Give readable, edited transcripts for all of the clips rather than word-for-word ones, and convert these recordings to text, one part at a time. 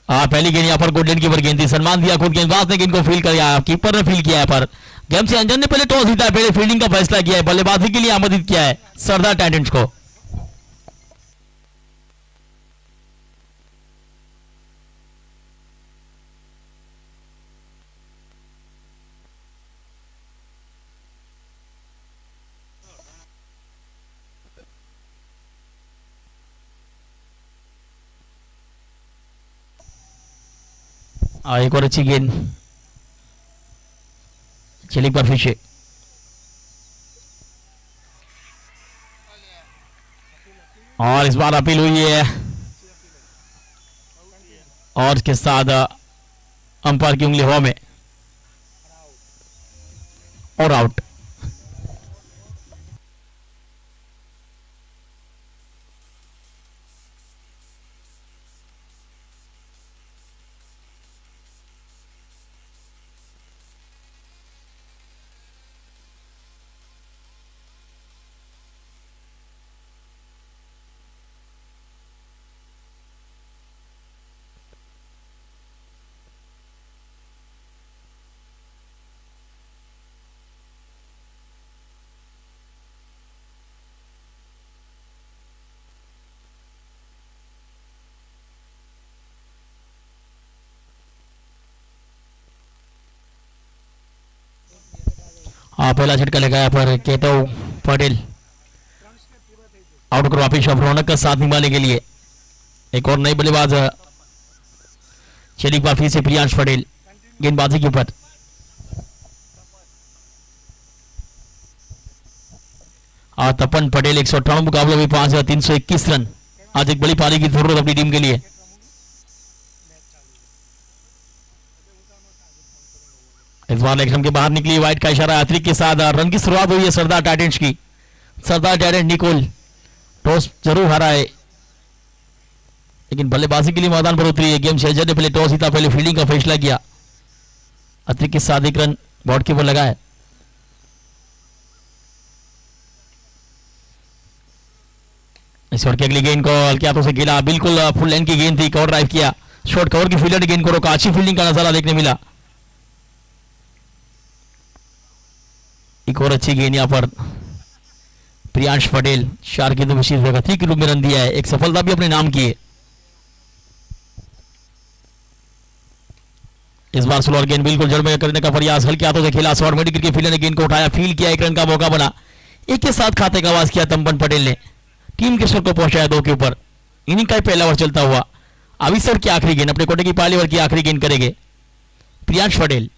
पहली गेंद यहाँ पर गोल्डन कीपर गेंद थी, सम्मान दिया खुद गेंदबाज ने गेंद को फील किया, कीपर ने फील किया है, पर गेम से अंजन ने पहले टॉस जीता है, पहले फील्डिंग का फैसला किया है, बल्लेबाजी के लिए आमंत्रित किया है सरदार टाइटंस को। एक और अच्छी गेंद चली पर पीछे, और इस बार अपील हुई है और इसके साथ अंपायर की उंगली हवा में और आउट। पहला झटका लगाया पर केतव पटेल आउट कर वापिस रौनक का साथ निभाने के लिए एक और नई बल्लेबाज चली बार फिर से प्रियांश पटेल गेंदबाजी के ऊपर। तपन पटेल 198 मुकाबलों में 5,321 रन, आज एक बड़ी पारी की जरूरत अपनी टीम के लिए। इस बार लेग के बाहर निकली, वाइट का इशारा अतिरिक्त के साथ रन की शुरुआत हुई है सरदार टाइटंस की। सरदार टाइटंस निकोल टॉस जरूर हारा है लेकिन बल्लेबाजी के लिए मैदान पर उतरी है। गेम चेंजर ने पहले टॉस जीता, पहले फील्डिंग का फैसला किया, अतिरिक्त के साथ एक रन बोर्ड के ऊपर लगा है। इस ओवर की अगली गेंद को हल्के हाथों से खेला, बिल्कुल फुल लेंथ की गेंद थी, कवर ड्राइव किया, शॉर्ट कवर की फील्डर ने गेंद को रोका, अच्छी फील्डिंग का नजारा देखने मिला। एक और अच्छी गेंद यहां पर प्रियांश पटेल 4 गेंदों में 3 के रूप में रन दिया है, एक सफलता भी अपने नाम की है। इस बार स्लोअर गेंद बिल्कुल जड़ में करने का प्रयास, हल्के हाथों से खेला, शॉर्ट मिड क्रिकेट फील्डर ने गेंद को उठाया, फील किया, एक रन का मौका बना, एक के साथ खाते का आवाज किया तपन पटेल ने, टीम के स्कोर को पहुंचाया 2 के ऊपर। इनिंग का पहला ओवर चलता हुआ अभी सर की आखिरी गेंद, अपने कोटे की पहली ओवर की आखिरी गेंद करेंगे प्रियांश पटेल।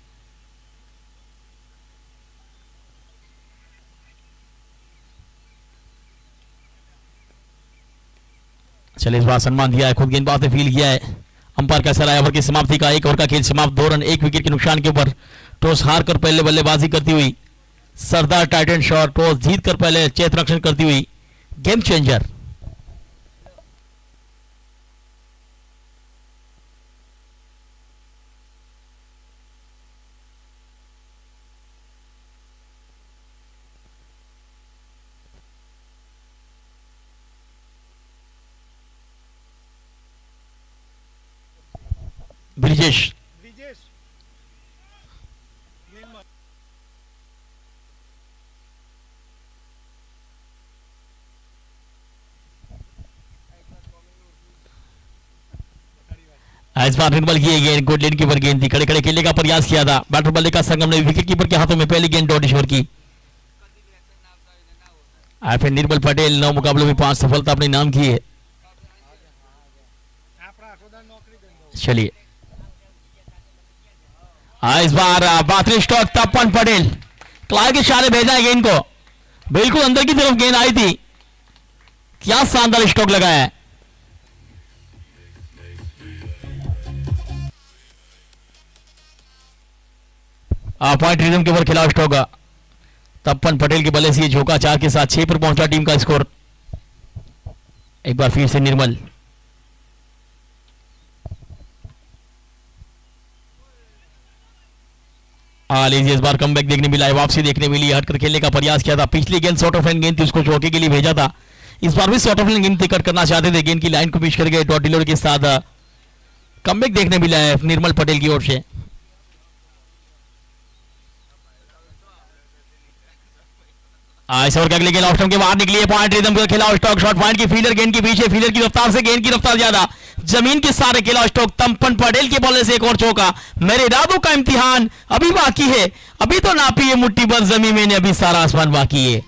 चले इस बार सम्मान दिया है, खुद गेंदबाज ने फील किया है, अंपायर का सलाह ओवर की समाप्ति का, 1 ओवर का खेल समाप्त, 2 रन 1 विकेट के नुकसान के ऊपर टॉस हार कर पहले बल्लेबाजी करती हुई सरदार टाइटंस और टॉस जीत कर पहले क्षेत्र रक्षण करती हुई गेम चेंजर। ब्रिजेश इस बार निर्मल की गेंद गोल्डन कीपर गेंद थी, खड़े खड़े खेलने का प्रयास किया था बैटर बल्ले का संगम ने, विकेट कीपर के हाथों में पहली गेंद डॉट ईश्वर की। फिर निर्मल पटेल 9 मुकाबलों में 5 सफलता अपने नाम की है। चलिए इस बार बातरी स्टॉक तपन पटेल क्लार्क के इशारे भेजा है गेंद को, बिल्कुल अंदर की तरफ गेंद आई थी, क्या शानदार स्टॉक लगाया है। पॉइंट रिदम के ऊपर खिलाफ स्टॉक तपन पटेल के बल्ले से झोंका 4 के साथ 6 पर पहुंचा टीम का स्कोर। एक बार फिर से निर्मल लीजिए, इस बार कमबैक देखने मिला है, वापसी देखने मिली, हटकर खेलने का प्रयास किया था, पिछली गेंद शॉर्ट ऑफ हैंड गेंद थी, उसको चौके के लिए भेजा था, इस बार भी शॉर्ट ऑफ हैंड गेंद कट करना चाहते थे, गेंद की लाइन को पीछ कर गए, डॉट डिलीवरी के साथ कमबैक देखने मिला है निर्मल पटेल की ओर से। इस ओवर के अगले गेंद ऑफ स्टंप के बाहर निकली है, पॉइंट रिदम का खेला स्टॉक, शॉट पॉइंट की फील्डर गेंद के पीछे, फील्डर की रफ्तार से गेंद की रफ्तार ज्यादा, जमीन के सारे खेला स्टॉक, तमपन पटेल के बॉल से एक और चौका। मेरे इरादों का इम्तिहान अभी बाकी है, अभी तो नापी है मुट्ठी भर जमीन में, अभी सारा आसमान बाकी है।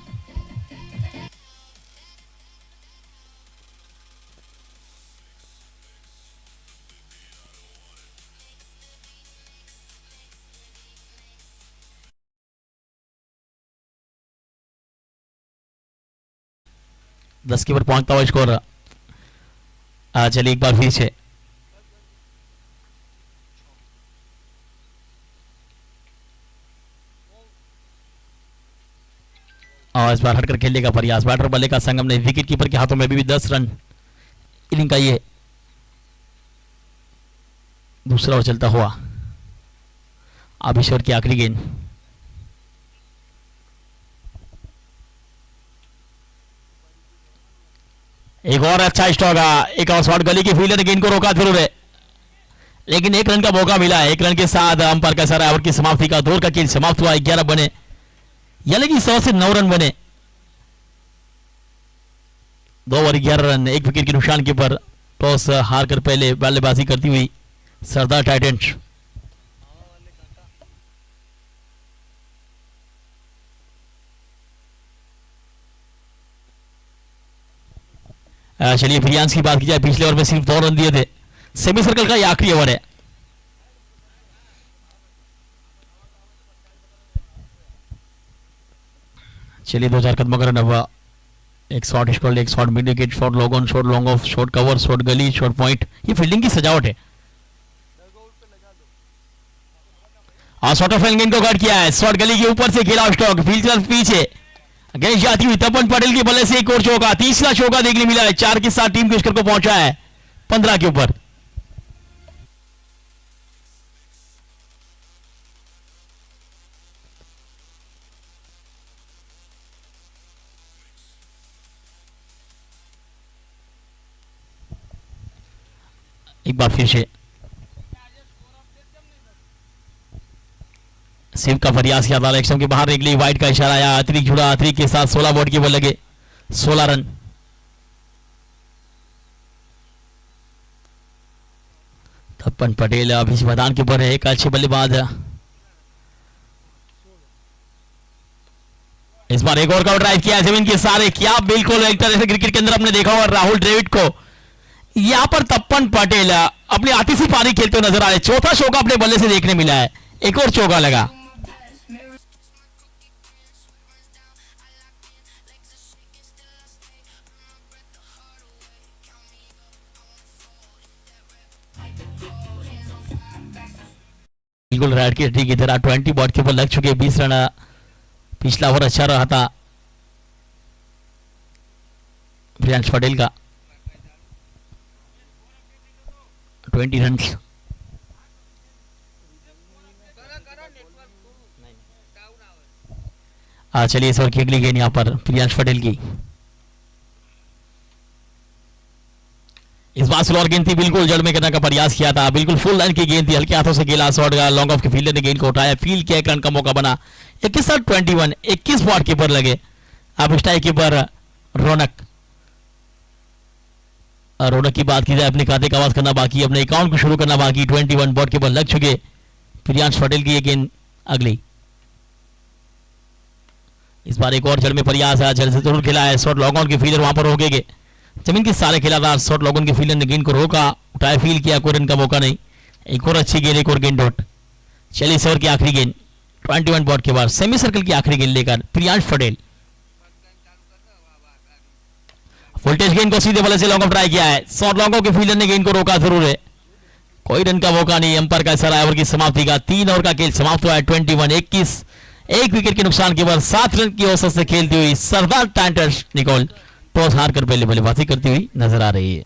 दस के ऊपर पहुंचता हुआ स्कोर। चलिए एक बार फिर से और इस बार हटकर खेलने का प्रयास, बैटर बल्ले का संगम ने, विकेट कीपर के हाथों में अभी भी 10 रन इनिंग का ये दूसरा ओवर चलता हुआ। अब ईश्वर की आखिरी गेंद, एक और अच्छा स्ट्रोक, एक और शॉट, गली की फील्डर ने गेंद को रोका जरूर है, लेकिन एक रन का मौका मिला है। एक रन के साथ अंपायर का सारा ओवर की समाप्ति का दौर का खेल समाप्त हुआ। 11 बने, यानी कि 100 से 9 रन बने, 2 ओवर 11 रन, एक विकेट के नुकसान के पर टॉस हार कर पहले बल्लेबाजी करती हुई सरदार टाइटंस। चलिए प्रियांश की बात की जाए, पिछले ओवर में सिर्फ 2 रन दिए थे। सेमी सर्कल का ये आखिरी ओवर है। चलिए 2000 कदमों का रन हुआ, एक शॉट स्कॉल, एक shot mid wicket, shot log on, shot long off, shot cover, shot गली, शॉट पॉइंट, ये फील्डिंग की सजावट है। और शॉट ऑफ गेंद को कट किया है, शॉट गली के ऊपर से खेला स्टॉक, फील्डर पीछे गेंद जाती हुई, तपन पटेल की बल्ले से एक और चौका, तीसरा चौका देखने मिला है। 4 के साथ टीम के स्कोर को पहुंचा है 15 के ऊपर। एक बार फिर से शिव का प्रयास किया था, इलेक्शन के बाहर निकली, वाइट का इशारा आया, अतिरिक्त जुड़ा, अतिरिक्त के साथ 16 बॉल के बॉल लगे, 16 रन। तपन पटेल अभी इस मैदान के ऊपर है, एक अच्छे बल्लेबाज। इस बार एक और का ड्राइव किया जमीन के सारे, क्या बिल्कुल एक तरह से क्रिकेट के अंदर आपने देखा हुआ राहुल द्रविड़ को, यहां पर तपन पटेल अपनी आतिशी पारी खेलते हुए नजर आ रहे। चौथा चौका अपने बल्ले से देखने मिला है, एक और चौका लगा। बिल्कुल राइट की ठीक इधर 20 बॉट के ऊपर लग चुके, 20 रन। पिछला ओवर अच्छा रहा था प्रियांश पटेल का, 20 रन। चलिए इस ओवर की अगली गेंद यहाँ पर प्रियांश पटेल की, इस बार स्लोअर गेंद थी, बिल्कुल जड़ में करने का प्रयास किया था, बिल्कुल फुल लाइन की गेंद थी, हल्के हाथों से खेला, शॉट का लॉन्ग ऑफ के फील्डर ने गेंद को उठाया, फील्ड किया, एक रन का मौका बना। 21 21 बॉट के ऊपर लगे। अब स्ट्राइक कीपर रौनक, रौनक की बात की जाए, अपने खाते का आवाज करना बाकी, अपने अकाउंट को शुरू करना बाकी। 21 बॉट के ऊपर लग चुके, प्रियांश पटेल की ये गेंद अगली, इस बार एक और जड़ में प्रयास है, जड़ से जरूर खेला है, शॉट लॉन्ग ऑन के फील्डर वहां पर रोकेंगे, जमीन के सारे खिलादार, शॉट लॉन्ग ऑन के फील्डर ने गेंद को रोका, उठाया, फील किया, कोई रन का मौका नहीं। एक और अच्छी गेंद, एक और गेंद डॉट। चलिए इस ओवर की आखिरी गेंद, 21 बॉट के बाद सेमी सर्कल की आखिरी गेंद लेकर प्रियांश पटेल, फुलटेज गेंद को सीधे बल्ले से लॉन्ग ऑफ ट्राई किया है, शॉट लॉन्ग ऑफ के फील्डर ने गेंद को रोका जरूर है, कोई रन का मौका नहीं। अंपायर का इशारा, ओवर की समाप्ति का 3 ओवर का खेल समाप्त हुआ है। 21 एक विकेट के नुकसान के बाद 7 रन की औसत से खेलती हुई सरदार टाइटंस निकोल टॉस हार कर पहले बल्लेबाजी करती हुई नजर आ रही है।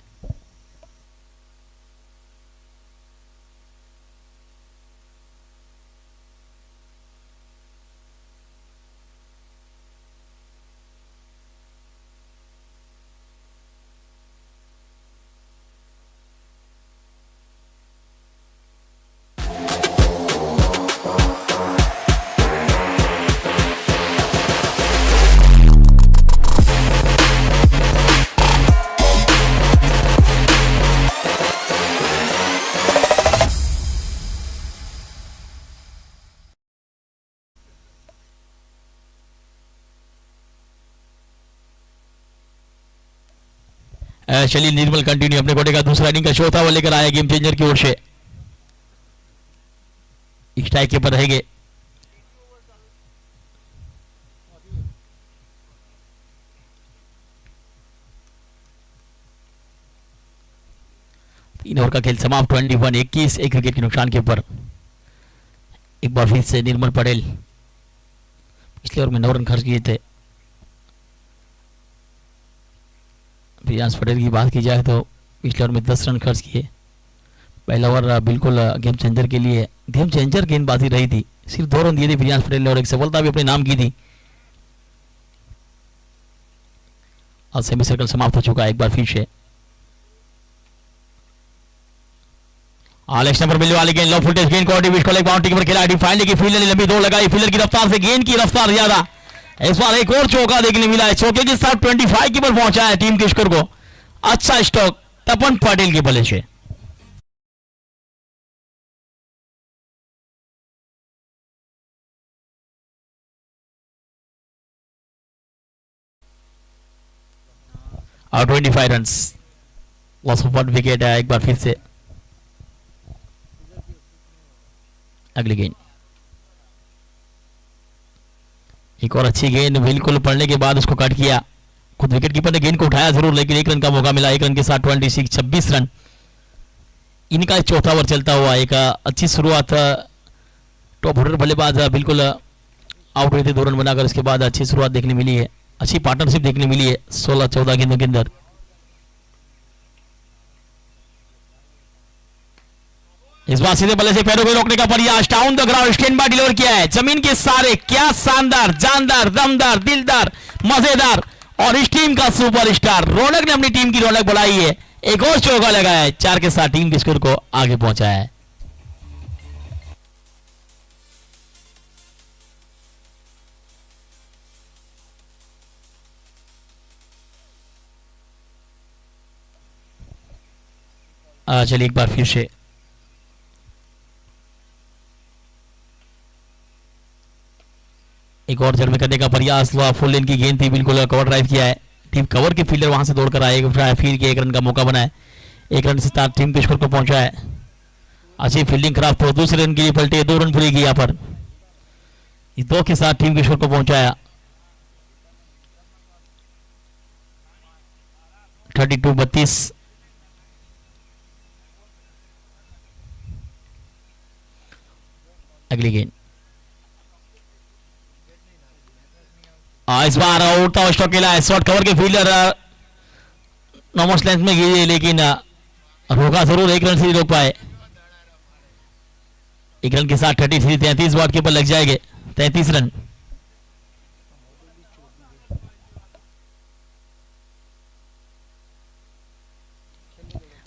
चलिए निर्मल कंटिन्यू अपने कोटे का दूसरा इनिंग का चौथा ओवर लेकर आया गेम चेंजर की ओर से। स्ट्राइक के ऊपर रहेंगे। तीन ओवर का खेल समाप्त। 21 एक विकेट के नुकसान के ऊपर। एक बार फिर से निर्मल पटेल पिछले ओवर में 9 रन खर्च किए थे। प्रियांश पटेल की बात की जाए तो पिछले ओवर में 10 रन खर्च किए। पहला ओवर बिल्कुल गेम चेंजर के लिए गेम चेंजर गेंदबाजी रही थी। सिर्फ 2 रन दिए थे प्रियांश पटेल ने और एक सफलता भी अपने नाम की थी। और सेमी सर्कल समाप्त हो चुका है एक बार फिर से। आलेक्स नंबर मिलने वाली गेंद लो फुटेज गेंद को एक बाउंड्री पर खेला। डिफाइंड की फील्डर ने लंबी दौड़ लगाई। फील्डर की रफ्तार से गेंद की रफ्तार ज्यादा। इस बार एक और चौका देखने मिला है। चौके के साथ 25 की पर पहुंचा है टीम के स्कोर को। अच्छा स्टॉक तपन पटेल के बल्ले से। और 25 रन लॉस ऑफ 1 विकेट है एक बार फिर से। अगली गेंद एक और अच्छी गेंद बिल्कुल पड़ने के बाद उसको कट किया। खुद विकेट कीपर ने गेंद को उठाया जरूर लेकिन 1 रन का मौका मिला। 1 रन के साथ 26 रन। इनका चौथा ओवर चलता हुआ एक अच्छी शुरुआत। टॉप ऑर्डर बल्लेबाज बिल्कुल आउट हुए थे 2 रन बनाकर। उसके बाद अच्छी शुरुआत देखने मिली है। अच्छी पार्टनरशिप देखने मिली है 16-14 गेंदों के अंदर। इस बार सीधे बल्ले से पैरों को रोकने का प्रयास। Down the ground stand by deliver किया है जमीन के सारे। क्या शानदार जानदार दमदार दिलदार मजेदार और इस टीम का सुपरस्टार रौनक ने अपनी टीम की रौनक बढ़ाई है। एक और चौका लगाया है। 4 के साथ टीम के स्कोर को आगे पहुंचाया है। चलिए एक बार फिर से एक और जर्मे करने का प्रयास। फुल लेन की गेंद थी बिल्कुल कवर ड्राइव किया है। टीम कवर के फील्डर वहां से दौड़कर आए फिर के 1 रन का मौका बनाया। 1 रन से साथ टीम के स्कोर को पहुंचा है। अच्छी फील्डिंग खराब तो दूसरे रन के लिए पलटे 2 रन पूरी की यहाँ पर। इस 2 के साथ टीम के स्कोर को पहुंचाया 32-32। अगली गेंद इस बार उड़ता हुआ स्ट्रोक खेला है। शॉर्ट कवर के फील्डर नॉर्मल लेंथ में गिरी लेकिन रोका जरूर। 1 रन से रोक पाए। 1 रन के साथ 33 बॉट के ऊपर लग जाएंगे 33 रन।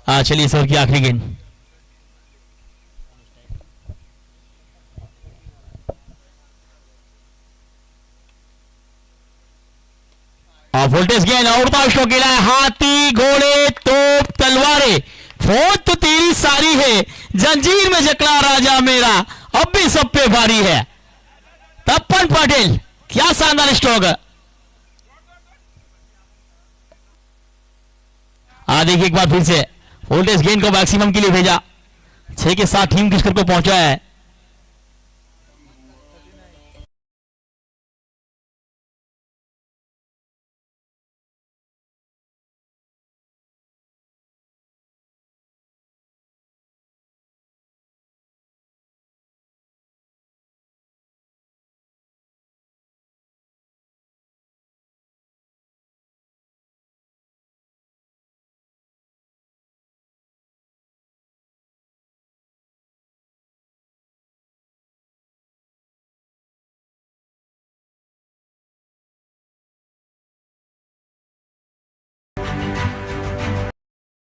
चलिए इस ओवर की आखिरी गेंद वोल्टेज गेंद उड़ता स्ट्रोक खेला है। हाथी घोड़े तोप तलवारें फौज तो तेरी सारी है जंजीर में जकड़ा राजा मेरा अब भी सब पे भारी है। तपन पटेल क्या शानदार स्ट्रोक। देखिए एक बार फिर से वोल्टेज गेंद को मैक्सिमम के लिए भेजा। 6 के साथ टीम के स्कोर को पहुंचाया है।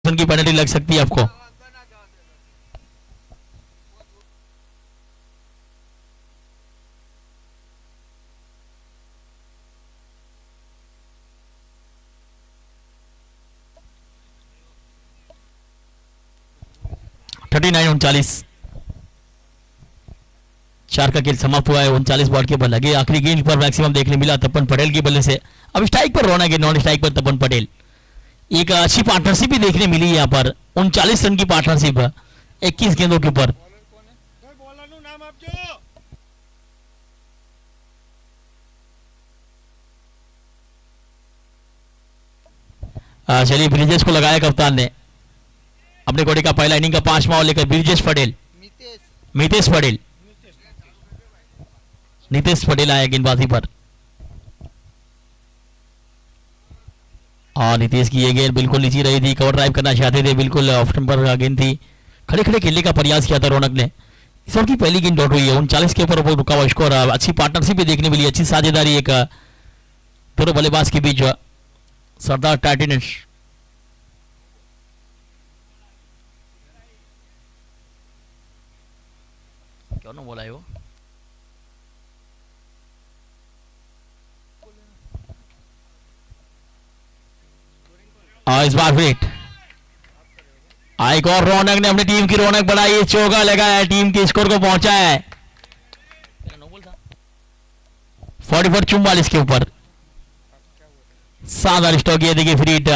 की पेनल्टी लग सकती है आपको। (39-39) 4 का खेल समाप्त हुआ है। 39 बॉल के बल लगे। आखिरी गेंद पर मैक्सिमम देखने मिला तपन पटेल की बल्ले से। अब स्ट्राइक पर रौनक है, नॉन स्ट्राइक पर तपन पटेल। एक अच्छी पार्टनरशिप भी देखने मिली यहाँ पर, 39 रन की पार्टनरशिप 21 गेंदों के ऊपर। चलिए ब्रिजेश को लगाया कप्तान ने अपने कोटे का पहला इनिंग का 5वां लेकर। ब्रिजेश पटेल, मितेश पटेल, नितेश पटेल आया गेंदबाजी पर और नितेश की ये गेंद बिल्कुल नीचे रही थी, कवर ड्राइव करना चाहते थे, बिल्कुल ऑफ टेम्पर गेंद थी, खड़े खड़े खेलने का प्रयास किया था रौनक ने। इस ओवर की पहली गेंद डॉट हुई है, 39 के ऊपर रुका हुआ स्कोर। अच्छी पार्टनरशिप भी देखने मिली, अच्छी साझेदारी एक दोनों बल्लेबाज के बीच। सरदार टाइटंस क्यों ना बोला है वो, इस बार फिट एक और रौनक ने अपनी टीम की रौनक बढ़ाई, चौका लगाया, टीम के स्कोर को पहुंचा है 44-44 के ऊपर। शानदार स्टॉक ये देखिए फ्री हिट।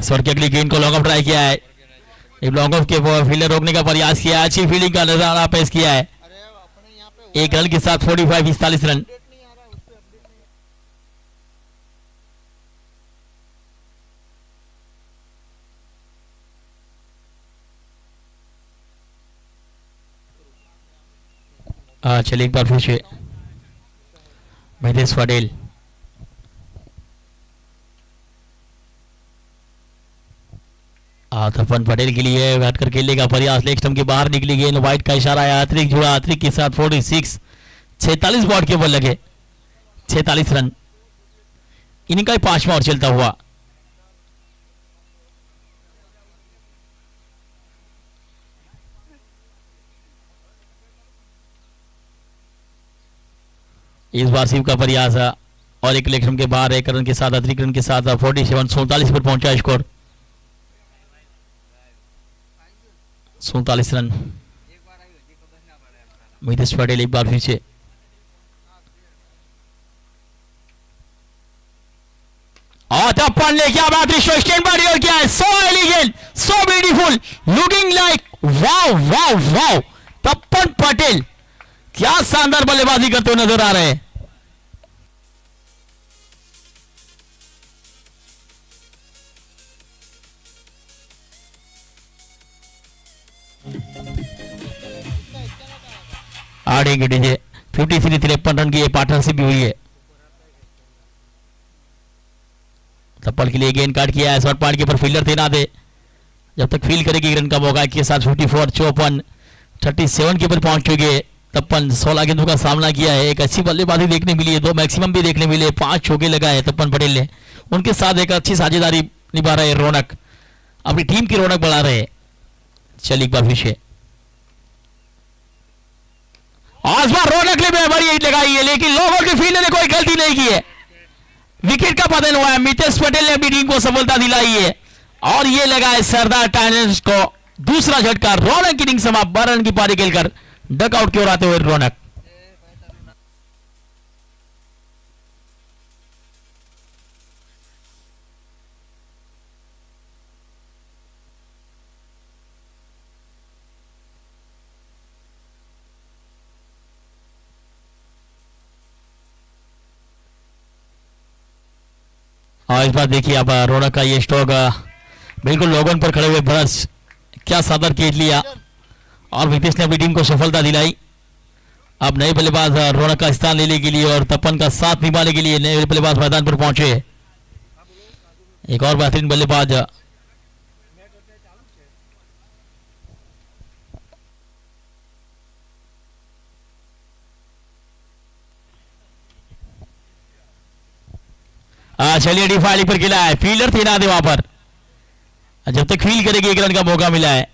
स्वर की अगली गेंद को लॉन्ग ऑफ ट्राई किया है, एक लॉन्ग ऑफ के फील्डर रोकने का प्रयास किया है, अच्छी फील्डिंग का नजारा पेश किया है। एक रन के साथ 45-45 रन। चलिए एक बार फिर से मितेश पटेल, तपन पटेल के लिए बैठ कर खेलने का प्रयास, लेग स्टंप के बाहर निकली गेंद, वाइट का इशारा आया, अतिरिक्त जुड़ा, अतिरिक्त के साथ 46 बॉल के ऊपर लगे, 46 रन। इनिंग का 5वां ओवर चलता हुआ। इस बार शिव का प्रयास और एक लेग स्टंप के बाहर, एक रन के साथ, अतिरिक्त रन के साथ 47 पर पहुंचा स्कोर, 47 रन। मितेश पटेल एक बार फिर से तप्पन ने क्या बात स्टैंड बाय और क्या है, so elegant, so beautiful, looking like wow wow wow. Tappan Patel क्या शानदार बल्लेबाजी करते हुए नजर आ रहे हैं। आड़ेंगे डीजे 53 रन की पार्टनरशिप भी हुई है। तप्पल के लिए गेंद काट किया है, शॉर्ट पॉइंट के ऊपर फील्डर तैनात है, जब तक फील्ड करेगी रन का मौका के साथ 37 के ऊपर पहुंच चुके हैं। तप्पन 16 गेंदों का सामना किया है, एक अच्छी बल्लेबाजी देखने मिली है, 2 मैक्सिमम भी देखने मिले, 5 चौके लगाए तप्पन पटेल ने, उनके साथ एक अच्छी साझेदारी निभा रहे रौनक, अपनी टीम की रौनक बढ़ा रहे। चलिए एक बार फिर से आज बार रौनक ने बड़ी हिट लगाई है, लेकिन लोगों के फील्डर ने कोई गलती नहीं की है, विकेट का पतन हुआ है। मितेश पटेल ने अपनी टीम को सफलता दिलाई है और ये लगा है सरदार टाइटंस को दूसरा झटका। रौनक की इनिंग समाप्त, 12 रन की पारी खेलकर डकआउट की ओर आते हुए रौनक। और इस बार देखिए अब रौनक का ये स्ट्रोक बिल्कुल लोगों पर खड़े हुए ब्रश क्या सादर खेल लिया और मितेश ने अपनी टीम को सफलता दिलाई। अब नए बल्लेबाज रौनक का स्थान लेने के लिए और तपन का साथ निभाने के लिए नए बल्लेबाज मैदान पर पहुंचे। एक और बेहतरीन बल्लेबाज चलिए डिफाइलिंग पर खेला है, फील्डर तैनात है वहां पर, जब तक फील्ड करेगी 1 रन का मौका मिला है।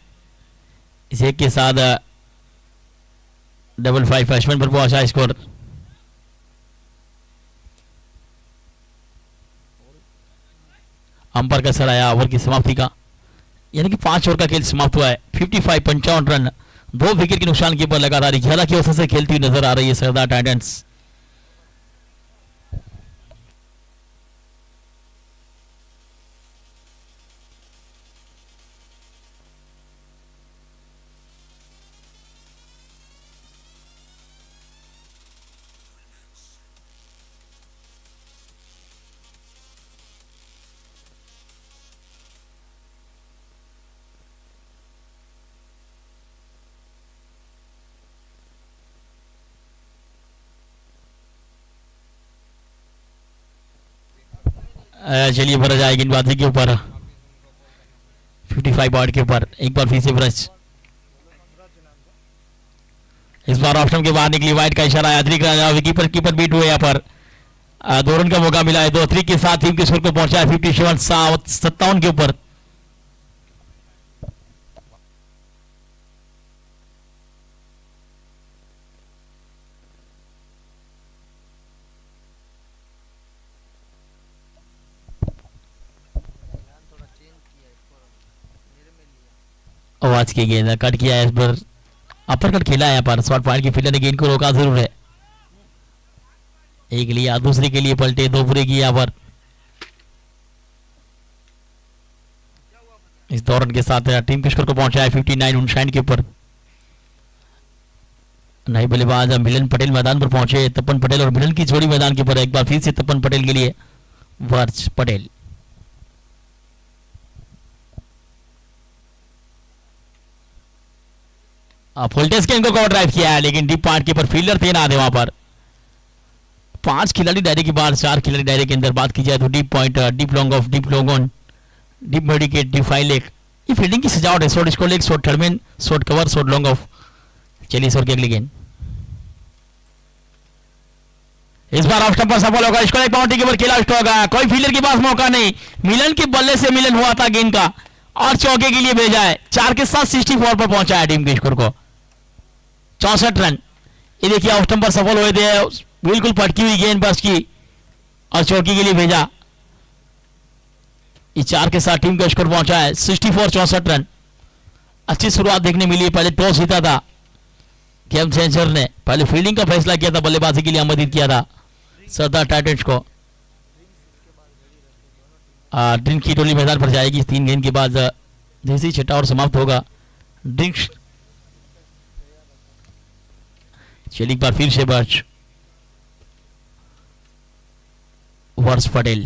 इस एक के साथ 55 बैट्समैन पर पहुंचा स्कोर। अंपायर का सर आया ओवर की समाप्ति का, यानी कि 5 ओवर का खेल समाप्त हुआ है। 55 55 रन 2 विकेट के नुकसान के ऊपर लगातार 11 की औसत से खेलती हुई नजर आ रही है सरदार टाइटंस। चलिए भरा जाए गेंदबाजी के ऊपर 55 बॉर्ड के ऊपर। एक बार फिर से ब्रश, इस बार ऑप्शन के बाहर निकली, वाइड का इशारा है। अतिरिक्त कीपर कीपर बीट हुए यहाँ पर 2 रन का मौका मिला है। 2 अतिरिक्त के साथ टीम के स्कोर को पहुंचा है 57 के ऊपर। आवाज की गेंद कट किया है, इस पर अपर कट खेला है यहाँ पर। शॉर्ट पॉइंट की फील्डर ने गेंद को रोका जरूर है। एक लिया, दूसरे के लिए पलटे, 2 पूरे की यहाँ पर। इस 2 रन के साथ टीम के स्कोर को पहुंचा है 59 उनशाइन के ऊपर। नए बल्लेबाज मिलन पटेल मैदान पर पहुंचे। तपन पटेल और मिलन की जोड़ी मैदान के ऊपर। एक बार फिर से तपन पटेल के लिए वर्ष पटेल। फुलटेस के इनको कवर ड्राइव किया है, लेकिन डीप पार्ट के ऊपर फील्डर थे ना आधे वहां पर। 5 खिलाड़ी दायरे के बाहर, 4 खिलाड़ी दायरे के अंदर। बात की जाए तो deep point, deep long off, deep long on, deep midwicket, deep fine leg, ये फील्डिंग की सजावट है। Short square leg, short third man, short cover, short long off. चलिए शॉर्ट की अगली गेंद, इस बार ऑफ स्टंप पर सफल होगा। इसको एक बाउंड्री के ऊपर खेला होगा, कोई फील्डर के पास मौका नहीं। मिलन के बल्ले से मिलन हुआ था गेंद का और चौके के लिए भेजा है। 4 के साथ 64 पर पहुंचा है टीम के स्कोर को 64 रन। ये देखिए ऑफ स्टंप पर सफल हुए थे, बिल्कुल पटकी हुई गेंद बस की और चौकी के लिए भेजा। ये 4 के साथ टीम का स्कोर पहुंचा है 64 रन। अच्छी शुरुआत देखने मिली है। पहले टॉस जीता था गेम चेंजर ने, पहले फील्डिंग का फैसला किया था, बल्लेबाजी के लिए आमंत्रित किया था सरदार टाइटंस को। ड्रिंक की टोली मैदान पर जाएगी 3 गेंद के बाद। जैसे ही छठा और समाप्त होगा ड्रिंक्स। चलिए एक बार फिर से वर्ष पटेल।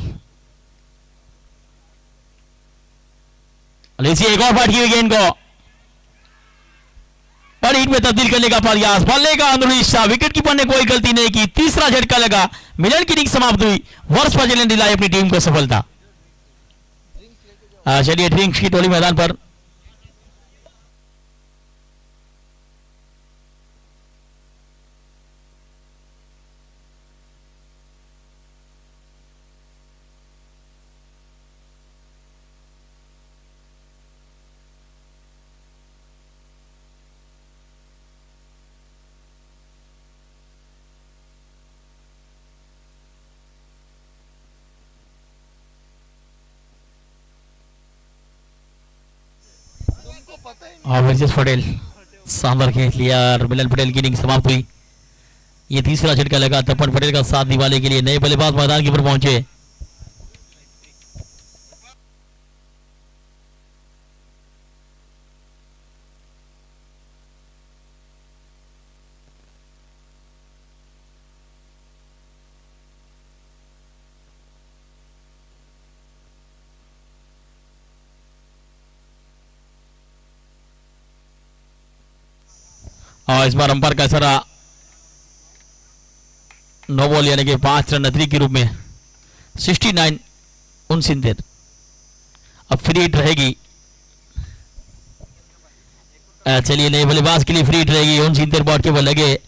एक और फटकी हुई गेंद को पर हिट में तब्दील करने का प्रयास, बल्ले का अंदरूनी हिस्सा, विकेट कीपर ने कोई गलती नहीं की। तीसरा झटका लगा, मिलन की इनिंग्स समाप्त हुई। वर्ष पटेल ने दिलाई अपनी टीम को सफलता। चलिए ड्रिंक्स की टोली मैदान पर। और वर्सेस पटेल शानदार खेल लिया और मिलन पटेल की इनिंग समाप्त हुई। ये तीसरा झटका लगा तपन पटेल का साथ दिवाले के लिए। नए बल्लेबाज मैदान के ऊपर पहुंचे। और इस बार अंपायर का इशारा नो बॉल, यानी कि 5 रन अतिरिक्त के रूप में 69 69। अब फ्री हिट रहेगी। चलिए नए बल्लेबाज के लिए फ्री हिट रहेगी। 69 बॉल के बल लगे।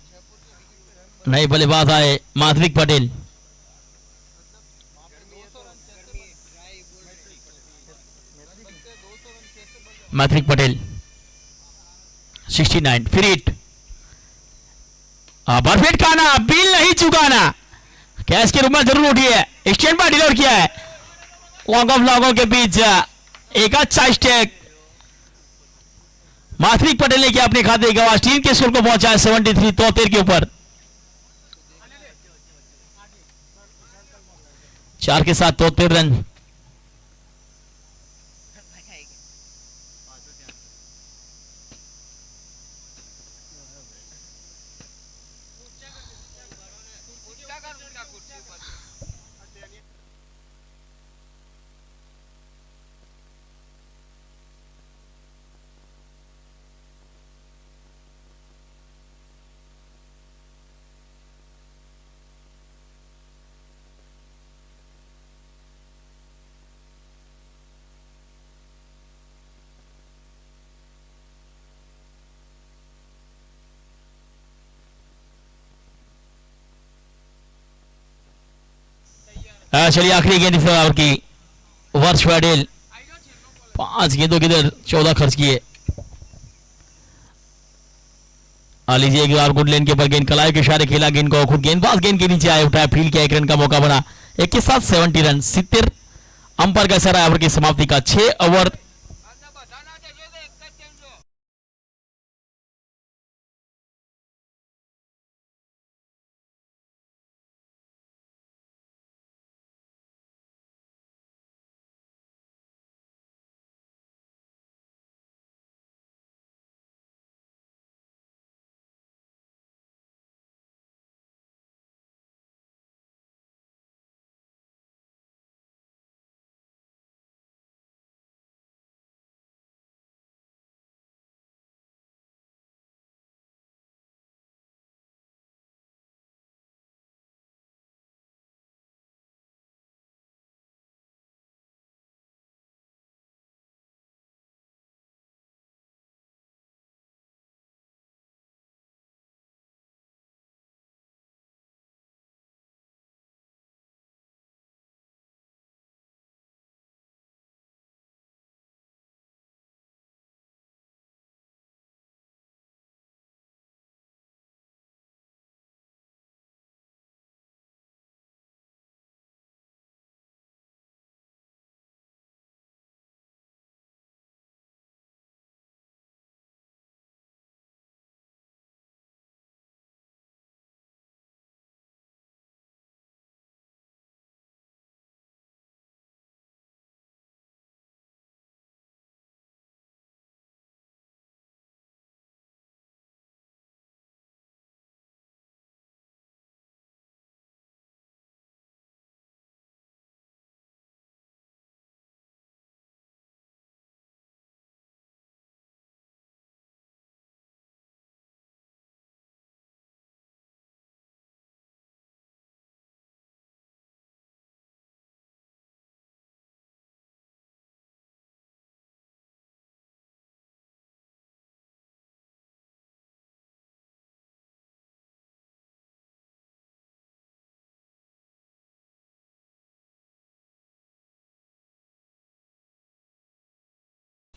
नए बल्लेबाज आए Madhvik Patel. Madhvik Patel 69 free hit. Perfect खाना, बिल नहीं चुकाना, कैश के रूप में जरूर उठी है। स्टैंड पर डिलीवर किया है लॉन्ग ऑफ लॉन्गों के बीच एक अच्छा स्टेक माथविक पटेल ने किया अपने खाते गवाश टीम के स्कोर को पहुंचा 73 तोतेर के ऊपर 4 के साथ 73 रन। चलिए आखिरी गेंद इस ओवर की वर्ष पटेल 5 गेंदों की इधर 14 खर्च किए। लीजिए एक बार गुड लेन के ऊपर गेंद कलाई के इशारे खेला गेंद को खुद गेंदबाज गेंद के नीचे आए उठाया फील्ड किया 1 रन का मौका बना 1 के साथ 70 रन 70 अंपायर का इशारा ओवर की समाप्ति का 6 ओवर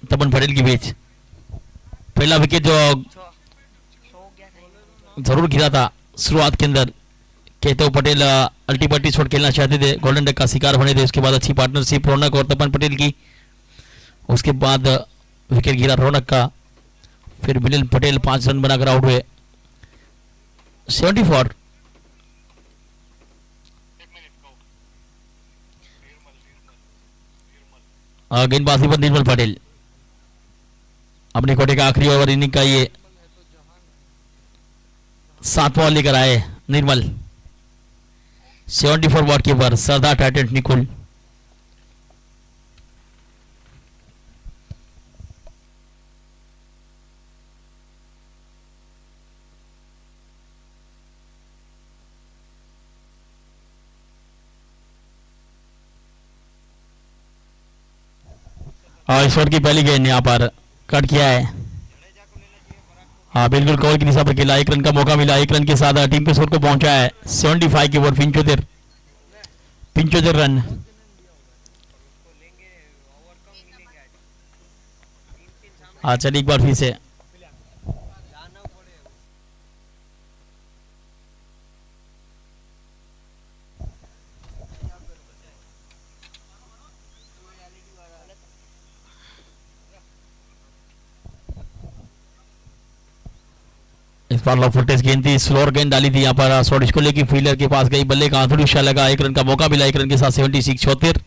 तपन पटेल के बीच पहला विकेट जो जरूर गिरा था शुरुआत के अंदर केतव पटेल अल्टीपट्टी शॉट खेलना चाहते थे गोल्डन डक का शिकार बने थे उसके बाद अच्छी पार्टनरशिप रौनक और तपन पटेल की उसके बाद विकेट गिरा रौनक का फिर मिलिंद पटेल 5 रन बनाकर आउट हुए 74 गेंदबाजी पर निर्मल पटेल अपने कोटे का आखिरी ओवर इनिंग का ये 7वां लेकर आए निर्मल 74 वॉट के ऊपर सरदार टाइटेंट निकुल इस ओवर की पहली गेंद यहाँ पर कट किया है। हाँ बिल्कुल कवर की दिशा पर खेला 1 रन का मौका मिला 1 रन के साथ टीम पे स्कोर को पहुंचा है 75 के ओवर 75 रन। हाँ चलिए एक बार फिर से इस बार लो फुलटेज गेंद थी, स्लोअर गेंद डाली थी यहाँ पर शॉर्ट स्कोर की फील्डर के पास गई, बल्ले का आंतरिक शॉट लगा, 1 रन का मौका मिला, 1 रन के साथ 76 76।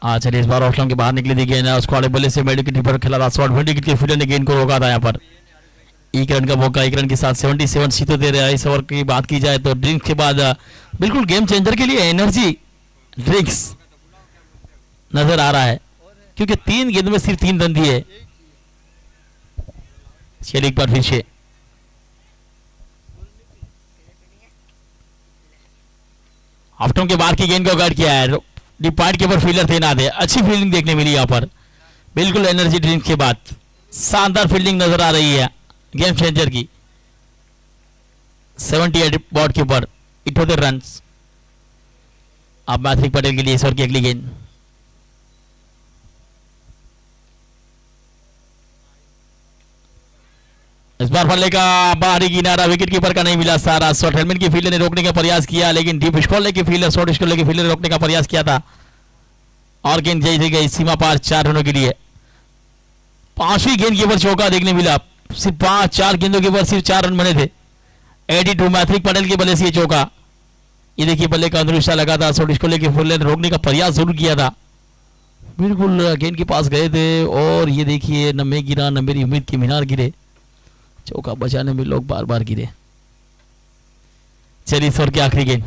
चलिए इस बार ऑफ के बाहर निकली थी गेंद, स्क्वाड बल्ले से मेडिकेट पर खेला था शॉट, विकेट के फील्डर ने गेंद को रोका था यहाँ पर। 1 रन का मौका, 1 रन के साथ 77 77। इस ओवर की बात की जाए तो ड्रिंक्स के बाद बिल्कुल गेम चेंजर के लिए एनर्जी ड्रिंक्स नजर आ रहा है, क्योंकि 3 गेंद में सिर्फ 3 रन दिए। चलिए एक बार फिर से ऑफ के बाहर की गेंद को गार्ड किया है, डिपार्ट के ऊपर फील्डर थे ना थे, अच्छी फील्डिंग देखने मिली यहाँ पर, बिल्कुल एनर्जी ड्रिंक के बाद शानदार फील्डिंग नजर आ रही है गेम चेंजर की। 78 बॉट के ऊपर 78 रन। अब हार्दिक पटेल के लिए इस ओवर की अगली गेंद, इस बार बल्ले का बाहरी किनारा विकेट कीपर का नहीं मिला सारा शॉट, हेलमेट की फील्डर ने रोकने का प्रयास किया, लेकिन डीप स्कॉलर की फील्डर शॉर्ट स्कॉलर की फील्डर ने रोकने का प्रयास किया था और गेंद जैसे गई सीमा पार 4 रनों के लिए। 5वीं गेंद के ऊपर चौका देखने मिला, सिर्फ 4 गेंदों के ऊपर सिर्फ 4 रन बने थे। 82 हार्दिक पटेल के बल्ले से ये चौका, ये देखिए बल्ले का अंदर लगा था, शॉर्ट स्कॉलर की फील्डर ने रोकने का प्रयास जरूर किया था, बिल्कुल गेंद के पास गए थे और ये देखिए न मैं गिरा न मेरी उम्मीद के मीनार गिरे, चौका बचाने में लोग बार बार गिरे। चलिए इस ओवर की आखिरी गेंद,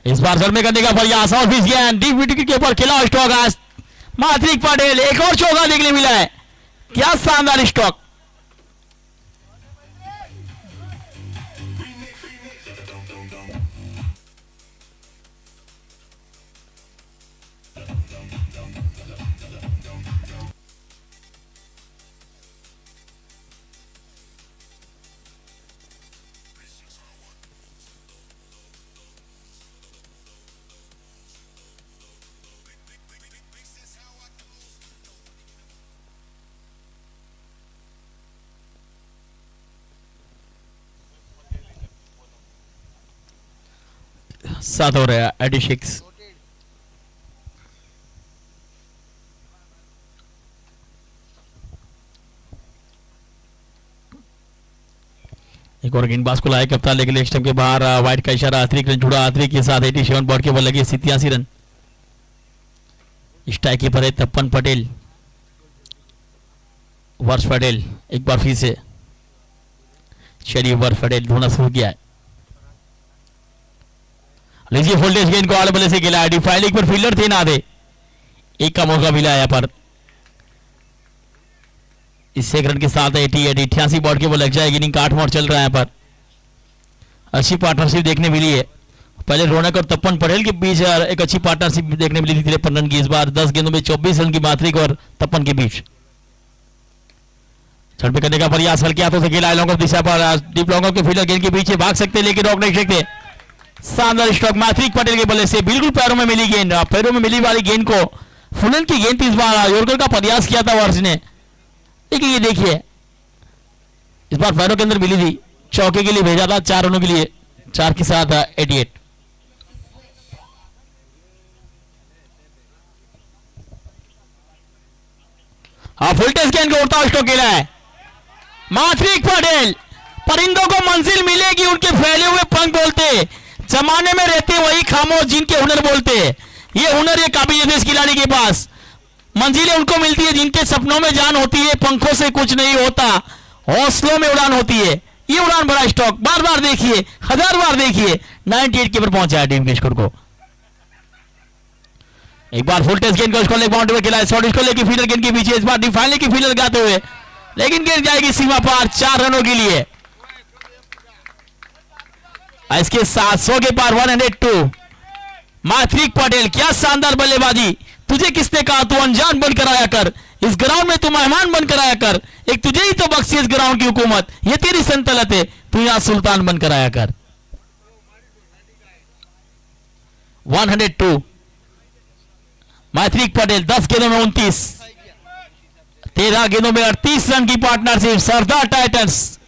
इस बार सर्वे करने का प्रयास और फिर गेंद डीप विकेट के ऊपर खिला स्टॉक, आज हार्दिक पटेल एक और चौका देखने मिला है, क्या शानदार स्टॉक। सात हो रहा है 86। एक और गेंदबाज को लाया कप्तान, लेकिन लेग स्टंप के बाहर वाइड का इशारा, अतिरिक्त रन जुड़ा, अतिरिक्त के साथ 87 बॉल के बॉल लगे 87 रन। स्ट्राइक कीपर है तपन पटेल, वर्ष पटेल एक बार फिर से, चलिए वर्ष पटेल ढूंढना शुरू किया है। लीजिए फुलटेज गेंद को आले बल्ले से खेला, डिफाइलिंग पर फील्डर थे ना थे, एक का मौका मिला यहाँ पर। इस 1 रन के साथ 88 बॉल के बॉल लग जाएगी, इनिंग का 8वां ओवर चल रहा है यहाँ पर। अच्छी पार्टनरशिप देखने मिली है, पहले रौनक और तपन पटेल के बीच एक अच्छी पार्टनरशिप देखने मिली थी 53 रन की, इस बार 10 गेंदों में 24 रन की मात्रिक और तपन के बीच। छड़पे करने का प्रयास हल्के हाथों से खेला, लॉन्ग ऑफ दिशा पर डीप लॉन्ग ऑफ के फील्डर गेंद के पीछे भाग सकते लेकिन रोक नहीं सकते। शानदार स्ट्रोक मात्रिक पटेल के बल्ले से, बिल्कुल पैरों में मिली गेंद, पैरों में मिली वाली गेंद को फुलन की गेंद इस बार योरकर का प्रयास किया था वर्ष ने, लेकिन ये देखिए इस बार पैरों के अंदर मिली थी, चौके के लिए भेजा था 4 रनों के लिए, 4 के साथ 88। फुलटेज गेंद को उड़ता स्ट्रोक खेला है मात्रिक पटेल। परिंदों को मंजिल मिलेगी उनके फैले हुए पंख बोलते, जमाने में रहते वही खामोश जिनके हुनर बोलते। ये हुनर ये काबिलियत है इस खिलाड़ी के पास, मंजिलें उनको मिलती है जिनके सपनों में जान होती है, पंखों से कुछ नहीं होता, हौसलों में उड़ान होती है। ये उड़ान भरा स्टॉक बार बार देखिए, 1000 बार देखिए, 98 के ऊपर पहुंचा है टीम के स्कोर को। एक बार फुलटेज गेंद को स्कोर बाउंड्री में खिलाया, शॉर्ट स्कोर की फील्डर गेंद के पीछे, इस बार डिफाइनली की फील्डर गाते हुए, लेकिन गेंद जाएगी सीमा पार 4 रनों के लिए। इसके 700 के पार 102। मात्रिक पटेल क्या शानदार बल्लेबाजी, तुझे किसने कहा तू अनजान बनकर आया कर, इस ग्राउंड में तू मेहमान बनकर आया कर, एक तुझे ही तो बख्शी इस ग्राउंड की हुकूमत, ये तेरी संतलत है, तू यहां सुल्तान बनकर आया कर। 102 मैत्रिक पटेल 10 गेंदों में 29, 13 गेंदों में 38 रन की पार्टनरशिप सरदार टाइटंस।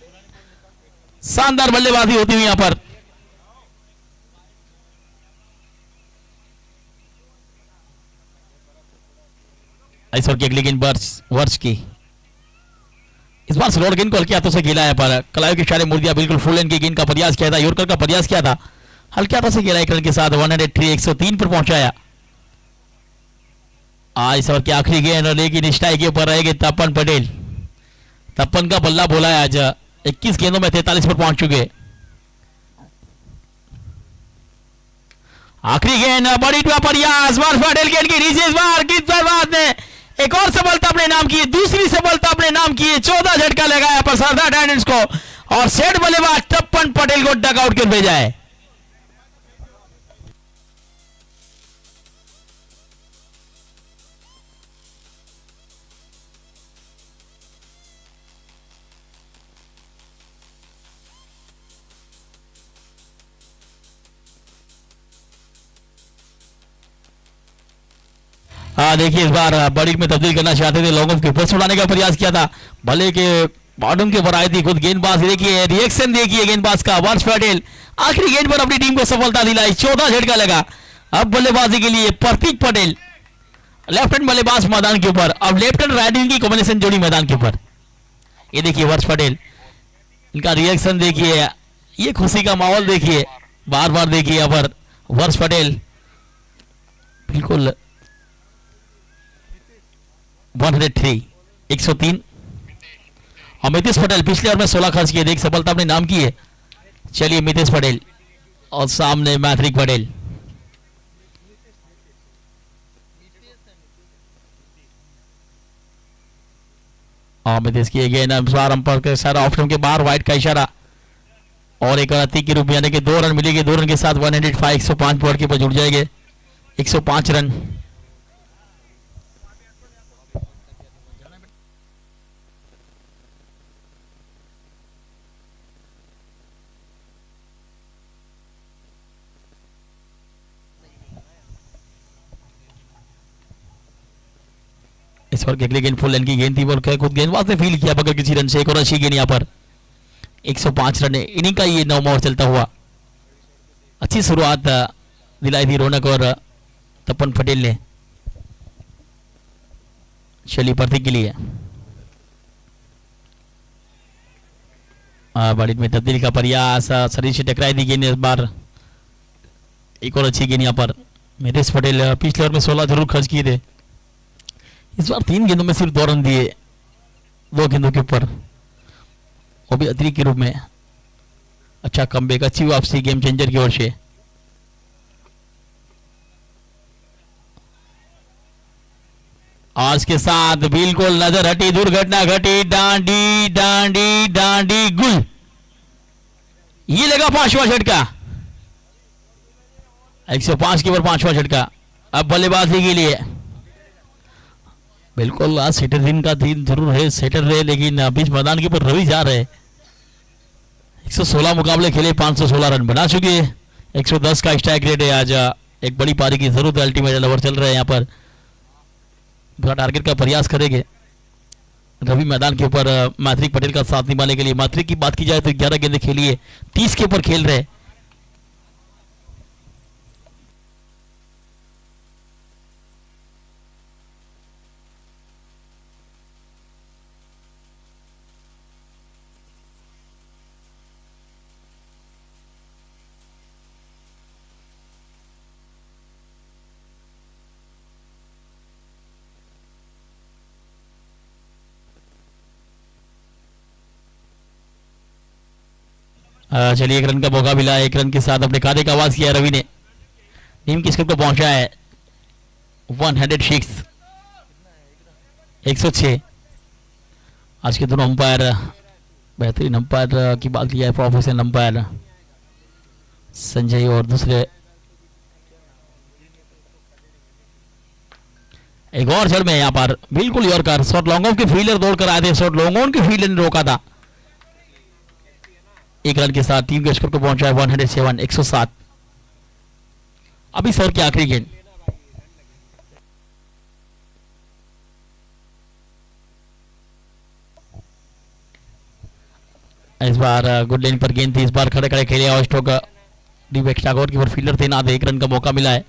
शानदार बल्लेबाजी होती हुई यहां पर। इस ओवर की अगली गेंद वर्ष की, इस बार स्लोअर गेंद को हल्के हाथों से खेला है पर कलायों के इशारे मुर्दिया बिल्कुल फुल एंड की गेंद का प्रयास किया था, यॉर्कर का प्रयास किया था, हल्के हाथों से खेला एक रन के साथ 103 103 पर पहुंचाया। इस ओवर की आखिरी गेंद लेकिन स्ट्राइक के ऊपर रहेगी तपन पटेल। तपन का बल्ला बोला है आज, 21 गेंदों में 43 पर पहुंच चुके। आखिरी गेंद बड़ी प्रयास वर्ष पटेल गेंद की नीचे, इस बार किस बर्बाद ने एक और सफलता अपने नाम की, दूसरी सफलता अपने नाम की, 14 झटका लगाया पर सरदार टाइटंस को और सेट बल्लेबाज तपन पटेल को डकआउट कर भेजा है। देखिए इस बार बड़ी में तब्दील करना चाहते थे, लोगों के ऊपर छुड़ाने का प्रयास किया था, भले के बॉटम के ऊपर आई थी खुद गेंदबाज। देखिए रिएक्शन देखिए गेंदबाज का, वर्ष पटेल आखिरी गेंद पर अपनी टीम को सफलता दिलाई, 14 झटका लगा। अब बल्लेबाजी के लिए प्रतीक पटेल लेफ्ट हैंड बल्लेबाज मैदान के ऊपर, अब लेफ्ट हैंड राइट हैंड की कॉम्बिनेशन जोड़ी मैदान के ऊपर। ये देखिए वर्ष पटेल, इनका रिएक्शन देखिए, ये खुशी का माहौल देखिए, बार बार देखिए यहाँ पर वर्ष पटेल बिल्कुल 103 103। मितेश पटेल पिछले ओवर में 16 खर्च किए, देख सफलता अपने नाम की है। चलिए मितेश पटेल और सामने मैत्रिक पटेल। मितेश की गेंद अनुसार अंपायर के सारा ऑप्शन के बाहर, व्हाइट का इशारा और एक अति के रूप में, यानी कि 2 रन मिलेंगे। 2 रन के साथ 105 105 बोर्ड के ऊपर जुड़ जाएंगे, 105 रन। इस ओवर की अगली गेंद फुल लेंथ की गेंद थी और खुद गेंदबाज ने फील किया बगैर किसी रन से, एक और अच्छी गेंद यहाँ पर 105 रन इन्हीं का ये 9वां ओवर चलता हुआ। अच्छी शुरुआत दिलाई थी रौनक और तपन पटेल ने। चलिए प्रतीक के लिए बड़ी में तब्दीली का प्रयास, शरीर से टकराई थी गेंद, इस बार एक और अच्छी गेंद यहाँ पर। मितेश पटेल पिछले ओवर में 16 जरूर खर्च किए थे, इस बार 3 गेंदों में सिर्फ 2 रन दिए, 2 गेंदों के ऊपर, वो भी अतिरिक्त के रूप में। अच्छा कमबैक, अच्छी वापसी गेम चेंजर की ओर से। आज के साथ बिल्कुल नजर हटी, दुर्घटना घटी, डांडी डांडी डांडी गुल। ये लगा 5वां झटका, 105 के ऊपर 5वां झटका। अब बल्लेबाजी के लिए बिल्कुल आज सेटर का दिन जरूर है, सेटर रहे, लेकिन बीच मैदान के ऊपर रवि जा रहे। 116 मुकाबले खेले, 516 रन बना चुके, 110 का स्ट्राइक रेट है। आज एक बड़ी पारी की जरूरत है, अल्टीमेट ओवर चल रहे हैं यहाँ पर, पूरा टारगेट का प्रयास करेंगे रवि मैदान के ऊपर मैत्रिक पटेल का साथ निभाने के लिए। मैत्रिक की बात की जाए तो 11 गेंदें खेली है, 30 के ऊपर खेल रहे। चलिए 1 रन का मौका मिला, 1 रन के साथ अपने खाते का आवाज किया रवि ने। टीम की स्कोर पर पहुंचा है 106 106। आज के दोनों अंपायर बेहतरीन अंपायर की बात किया है, प्रोफेशनल अंपायर संजय और दूसरे। एक और जड़ में यहाँ पर बिल्कुल यॉर्कर, शॉट लॉन्ग ऑफ के फील्डर दौड़ कर आए थे, शॉट लॉन्ग ऑन के फील्डर ने रोका था। 1 रन के साथ टीम के स्कोर को पहुंचा है 107 107। अभी सर की आखिरी गेंद, इस बार गुड लाइन पर गेंद थी, इस बार खड़े खड़े खेले और स्ट्रोक डीप एक्स्ट्रा कवर के ऊपर फील्डर थे ना, एक रन का मौका मिला है।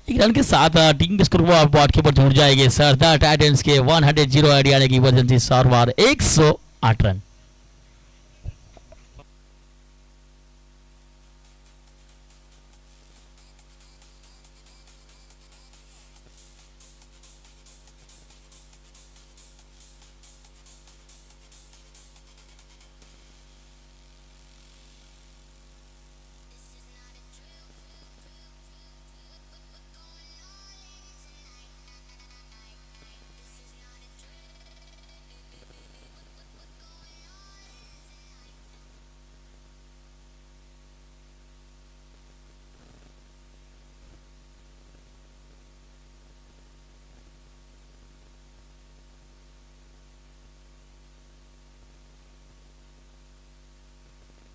एक रन के साथ टीम के स्कोर बॉर्ड के ऊपर जुड़ जाएंगे सरदार टाइटंस के 100 आईडी आने की इमरजेंसी 108 रन।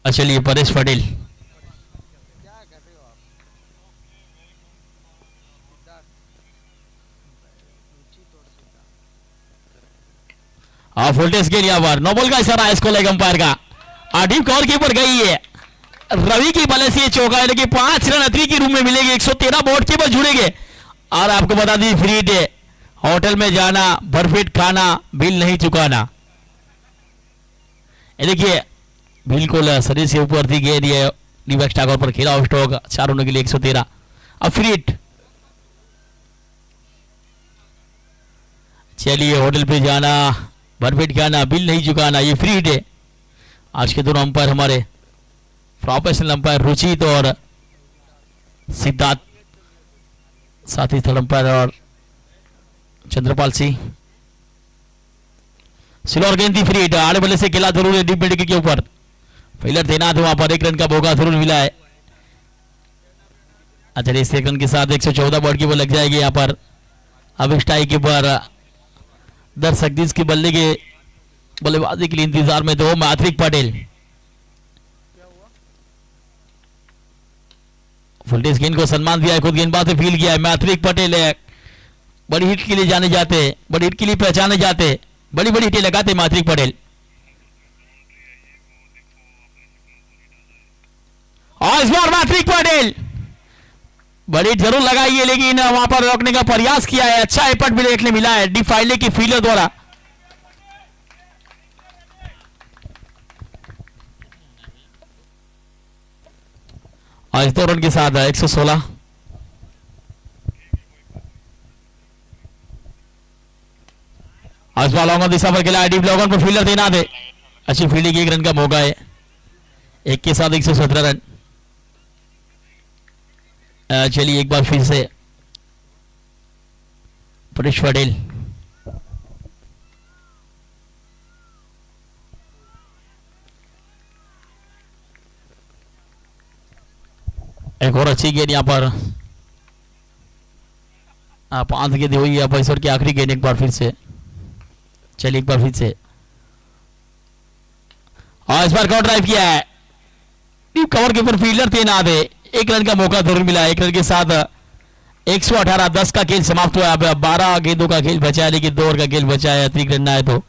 चलिए परेश पटेल वोल्टेज के लिए बार नो बॉल का इशारा है इसको लेग अंपायर का। डीप कवर के ऊपर गई है रवि की बल्ले से चौका, यानी कि 5 रन अतरी के रूम में मिलेंगे, 113 बोर्ड के ऊपर जुड़ेंगे। और आपको बता दी फ्री डे, होटल में जाना, बर्फीट खाना, बिल नहीं चुकाना। देखिए बिल्कुल शरीर से ऊपर थी गेंद, ये डीप एक्स्ट्रा कवर पर खेला स्ट्रोक, 4 रनों के लिए 113। अब फ्री हिट, चलिए होटल पे जाना, बर्फीट खाना, बिल नहीं चुकाना, ये फ्री हिट है। आज के दोनों अंपायर हमारे प्रोफेशनल अंपायर रुचित और सिद्धार्थ, साथ ही थर्ड अंपायर और चंद्रपाल सिंह। स्लोअर गेंद थी, फ्री हिट, आड़े बल्ले से खेला जरूर है, डीप मिड के ऊपर फील्डर तैनात वहां पर, 1 रन का मौका जरूर मिला है। अच्छा इस 1 रन के साथ 114 बॉल की वो लग जाएगी यहाँ पर। अब स्ट्राइक के ऊपर दर्शक जिसकी बल्ले के बल्लेबाजी के लिए इंतजार में दो, मैथ्रिक पटेल फुलटेज गेंद को सम्मान दिया है, खुद गेंदबाज से फील किया है। मैथ्रिक पटेल है, बड़ी हिट के लिए जाने जाते, बड़ी हिट के लिए पहचाने जाते, बड़ी बड़ी हिटें लगाते मैथ्रिक पटेल। और इस बार मैथ्रिक पटेल बड़ी जरूर लगाई है, लेकिन वहां पर रोकने का प्रयास किया है। अच्छा एफर्ट भी देखने मिला है डी फाइले की फील्डर द्वारा। और इस 2 रन के साथ 116। आज लॉन्ग दिशा पर खेला डीप लॉन्ग पर फील्डर देना दे, अच्छी फील्डिंग, 1 रन का मौका है। 1 के साथ 117 रन। चलिए एक बार फिर से परेश पटेल, एक और अच्छी गेंद यहाँ पर 5 गेंद हुई है पैसर की आखिरी गेंद। एक बार फिर से, चलिए एक बार फिर से, और इस बार कवर ड्राइव किया है, डीप कवर के ऊपर फील्डर तैनात है, 1 रन का मौका जरूर मिला। 1 रन के साथ 118, 10 का खेल समाप्त हुआ। अब 12 गेंदों का खेल बचा है, लेकिन 2 ओवर का खेल बचा है, अतिरिक्त रन आए तो।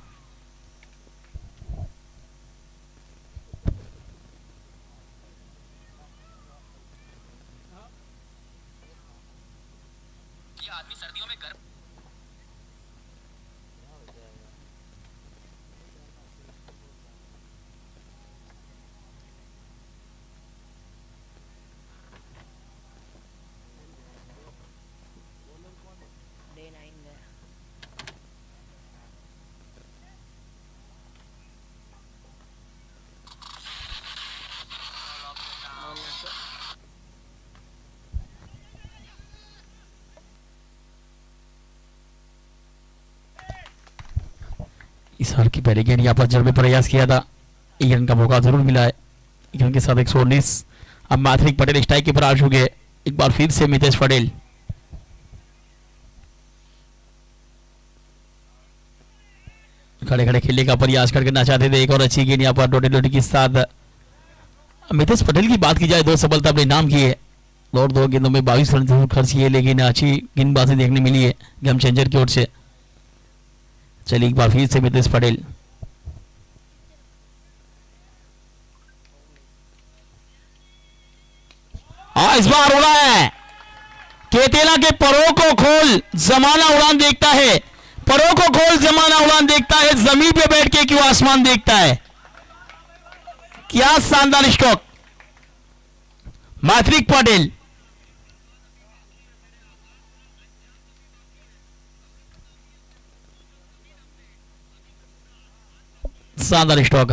इस हार की पहले गेंद यहाँ पर जड़ में प्रयास किया था, 1 रन का मौका जरूर मिला है। 1 रन के साथ 119। अब मैथ्रिक पटेल स्ट्राइक के ऊपर आ चुके। एक बार फिर से मितेश पटेल, खड़े खड़े खेलने का प्रयास करना चाहते थे। एक और अच्छी गेंद यहाँ पर डोटी के साथ मितेश पटेल की बात की जाए, 2 सफलता अपने नाम की है और 2 गेंदों में 22 रन जरूर खर्च किए, लेकिन अच्छी गेंदबाजी देखने मिली है गेम चेंजर की ओर से। चलिए एक बार फिर से मितेश पटेल, और इस बार उड़ा है केतेला के परों को खोल जमाना उड़ान देखता है, परों को खोल जमाना उड़ान देखता है, जमीन पे बैठ के क्यों आसमान देखता है। क्या शानदार स्ट्रोक मैथ्रिक पटेल। शानदार स्ट्रोक।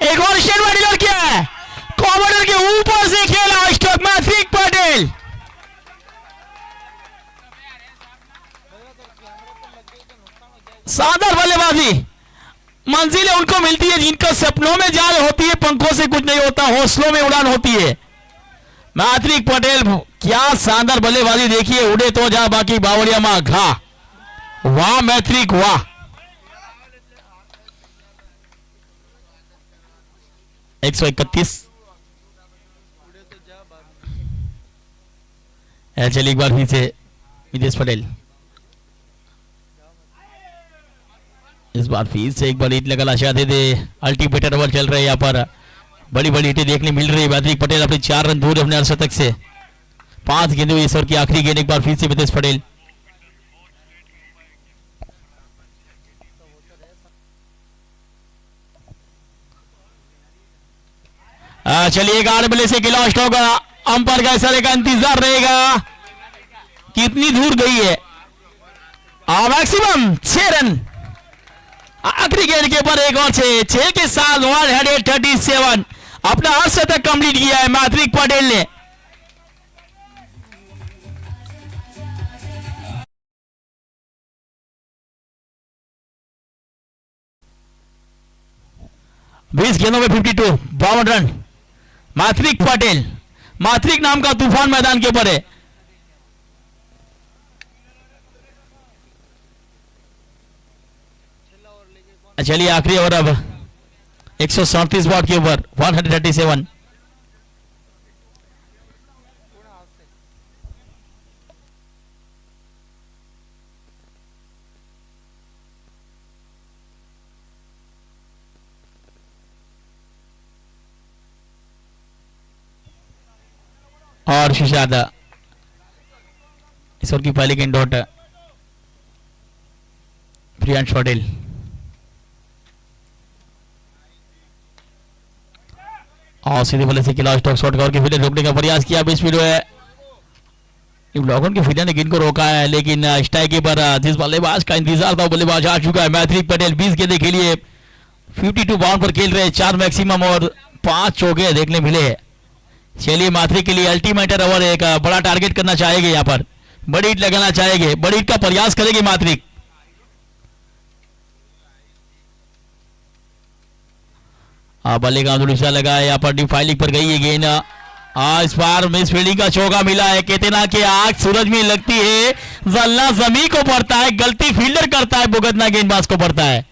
एक और स्टेट डिलीवर किया है, कॉमोडर के ऊपर से खेला स्ट्रोक मैथ्रिक पटेल। शानदार बल्लेबाजी। मंजिलें उनको मिलती है जिनका सपनों में जाल होती है, पंखों से कुछ नहीं होता, हौसलों में उड़ान होती है। मैथ्रिक पटेल क्या शानदार बल्लेबाजी देखिए, उड़े तो जा बाकी बावड़िया मां घा। वाह मैथ्रिक वाह। एक 131। चलिए एक बार फिर से विदेश पटेल, इस बार फिर से एक बार हिट लगाना चाहते थे। अल्टीमेट ओवर चल रहे हैं यहाँ पर, बड़ी बड़ी हिटें देखने मिल रही है। मैथ्रिक पटेल अपने 4 रन दूर अपने अर्धशतक से। 5 गेंदे हुई इस ओवर की आखिरी गेंद, एक बार फिर से विदेश पटेल। चलिए 11 बल्ले से गिला स्ट्रोक, अंपायर का इशारे का इंतजार रहेगा कितनी दूर गई है। मैक्सिमम 6 रन आखिरी गेंद के ऊपर, एक और 6 के साथ 137 अपना अर्धशतक कंप्लीट किया है मैथ्रिक पटेल ने। बीस गेंदों में 52, 52 रन। मैथ्रिक पटेल, मैथ्रिक नाम का तूफान मैदान के ऊपर है। चलिए आखिरी ओवर अब 137 बॉट के ऊपर 137। और शिशाद इस ओवर की पहली गेंद डॉट प्रियांश पटेल। और सीधे बल्ले से किला स्टॉक शॉट करके फील्डर रोकने का प्रयास किया। बीच फील्ड में लॉगन के फील्डर ने गेंद को रोका है, लेकिन स्ट्राइक के पर जिस बल्लेबाज का इंतजार था बल्लेबाज आ चुका है। मैथ्रिक पटेल 20 गेंदें खेली है, 52 बाउंड पर खेल रहे, 4 मैक्सिमम और 5 चौके देखने मिले हैं। चलिए मैथ्रिक के लिए अल्टीमेट ओवर, एक बड़ा टारगेट करना चाहेंगे, यहाँ पर बड़ी हिट लगाना चाहेंगे, बड़ी हिट का प्रयास करेगी मैथ्रिक। बल्ले का दूसरा लगा है, यहाँ पर डीप फाइलिंग पर गई है गेंद। इस बार मिस फील्डिंग का चौका मिला है। केतेना के आग सूरज में लगती है, जलना जमी को पड़ता है, गलती फील्डर करता है, भुगतना गेंदबाज को पड़ता है।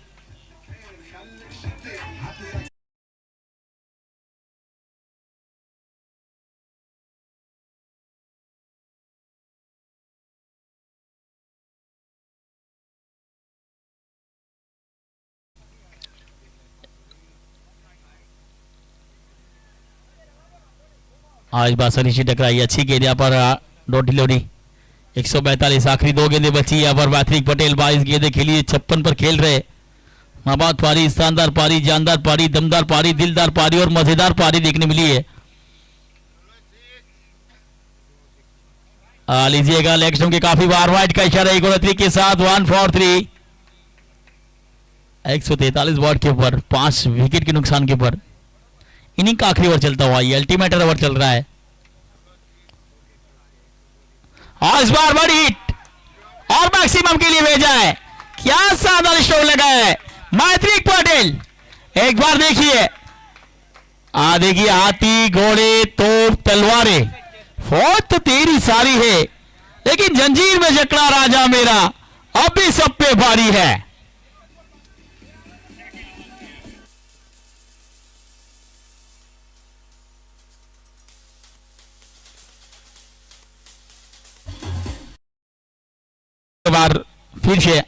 आज बासनी सी टकराई, अच्छी गेंद यहाँ पर डॉट डिलीवरी। 142 आखिरी 2 गेंदें बची यहाँ पर। मैथ्रिक पटेल 22 गेंदें खेली, 56 पर खेल रहे। आबाद पारी, शानदार पारी, जानदार पारी, दमदार पारी, दिलदार पारी और मजेदार पारी देखने मिली है। लीजिएगा लेग स्टंप के काफी बार वाइड का इशारा 1 के साथ 1 for 3। 143 बॉल के ऊपर, 5 विकेट के नुकसान के ऊपर इनिंग का आखिरी ओवर चलता हुआ, ये अल्टीमेट ओवर चल रहा है। और इस बार बड़ी हिट और मैक्सिमम के लिए भेजा है। क्या शानदार स्ट्रोक लगा है मैथ्रिक पटेल। एक बार देखिए, देखिए हाथी घोड़े तोप तलवारें फौज तो तेरी सारी है, लेकिन जंजीर में जकड़ा राजा मेरा अब भी सब पे भारी है। बार फिर से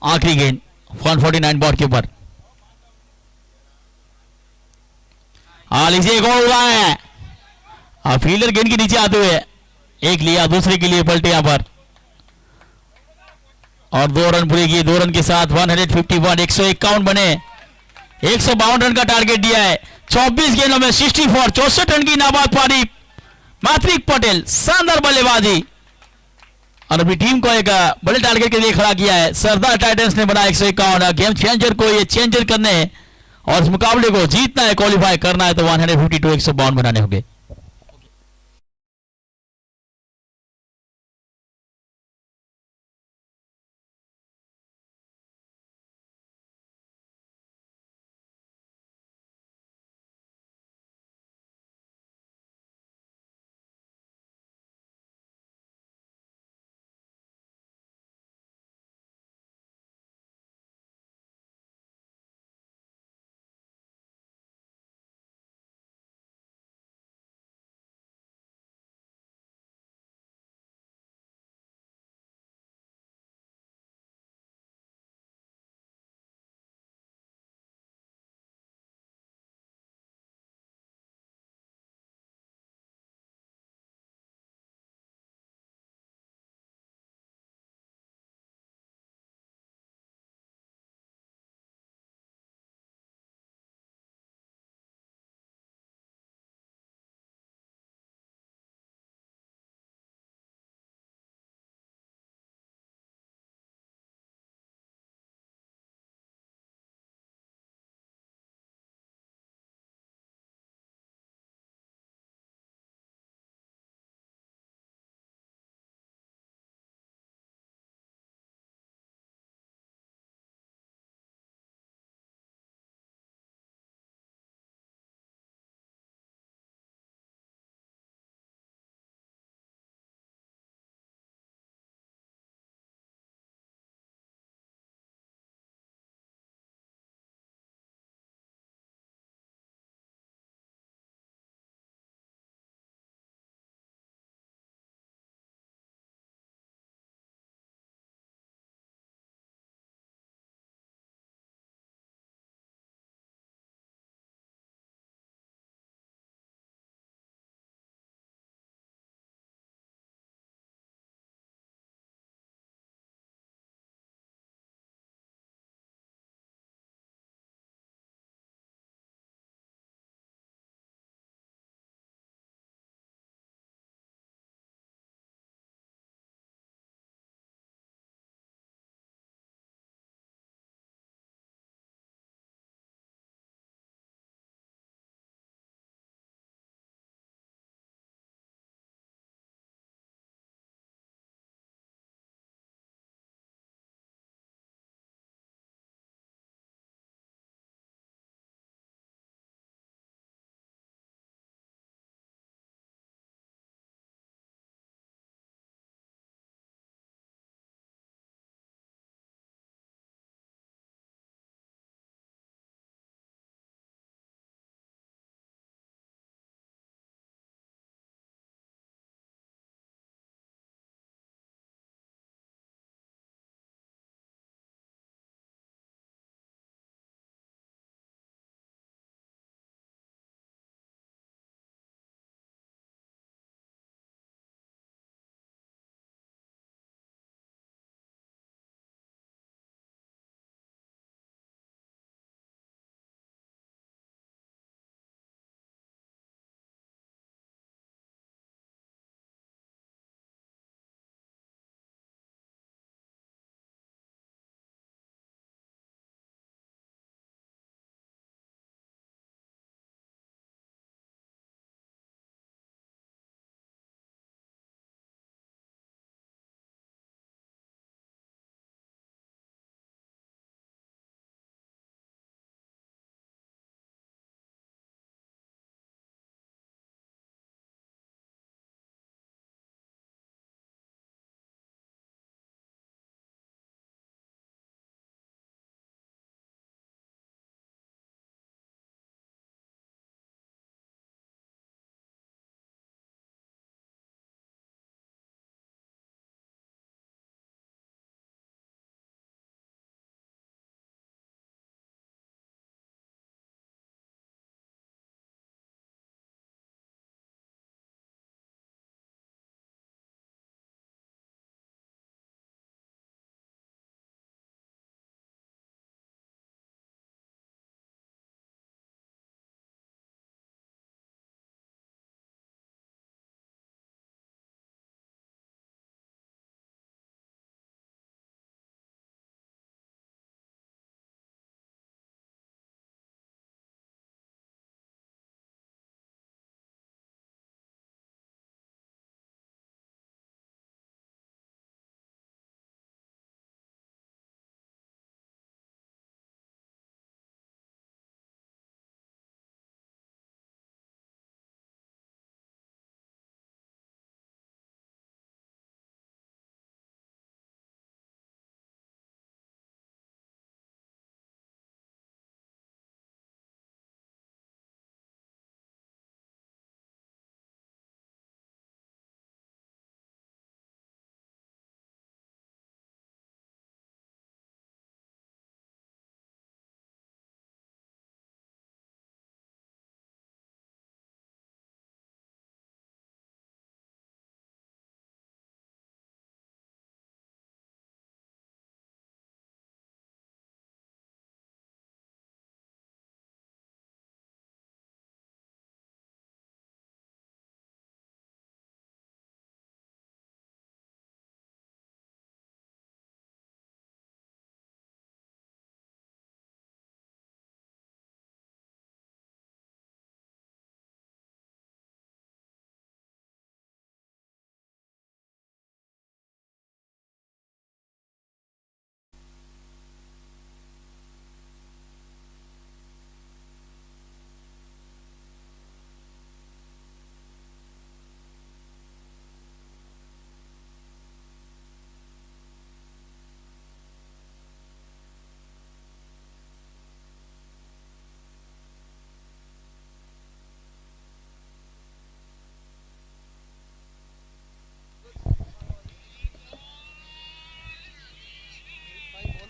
आखिरी गेंद 149 बॉल के ऊपर। लीजिए एक और हुआ है, फील्डर गेंद के नीचे आते हुए एक लिया, दूसरे के लिए पलटे यहां पर और 2 रन पूरे किए। 2 रन के साथ 151 151 बने, 152 रन का टारगेट दिया है। 24 गेंदों में 64 64 रन की नाबाद पारी मात्रिक पटेल, शानदार बल्लेबाजी और अपनी टीम को एक बड़े टारगेट के लिए खड़ा किया है। सरदार टाइटंस ने बनाया 151। गेम चेंजर को ये चेंजर करने और इस मुकाबले को जीतना है, क्वालिफाई करना है तो 152 152 बनाने होंगे।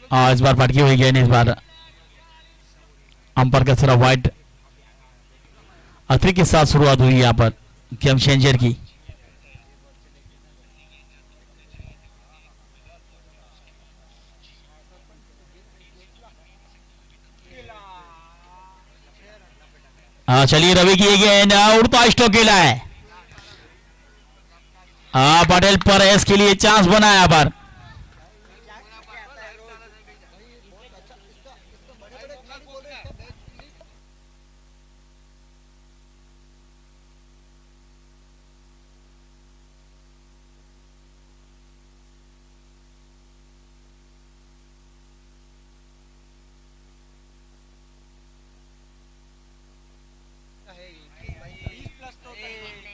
इस बार पटकी हुई गेंद, इस बार अंपायर का सिर्फ वाइट अतिरिक्त के साथ शुरुआत हुई यहाँ पर गेम चेंजर की। चलिए रवि की ये गेंद उड़ता स्ट्रोक खेला है। पटेल पर इसके लिए चांस बना यहाँ पर।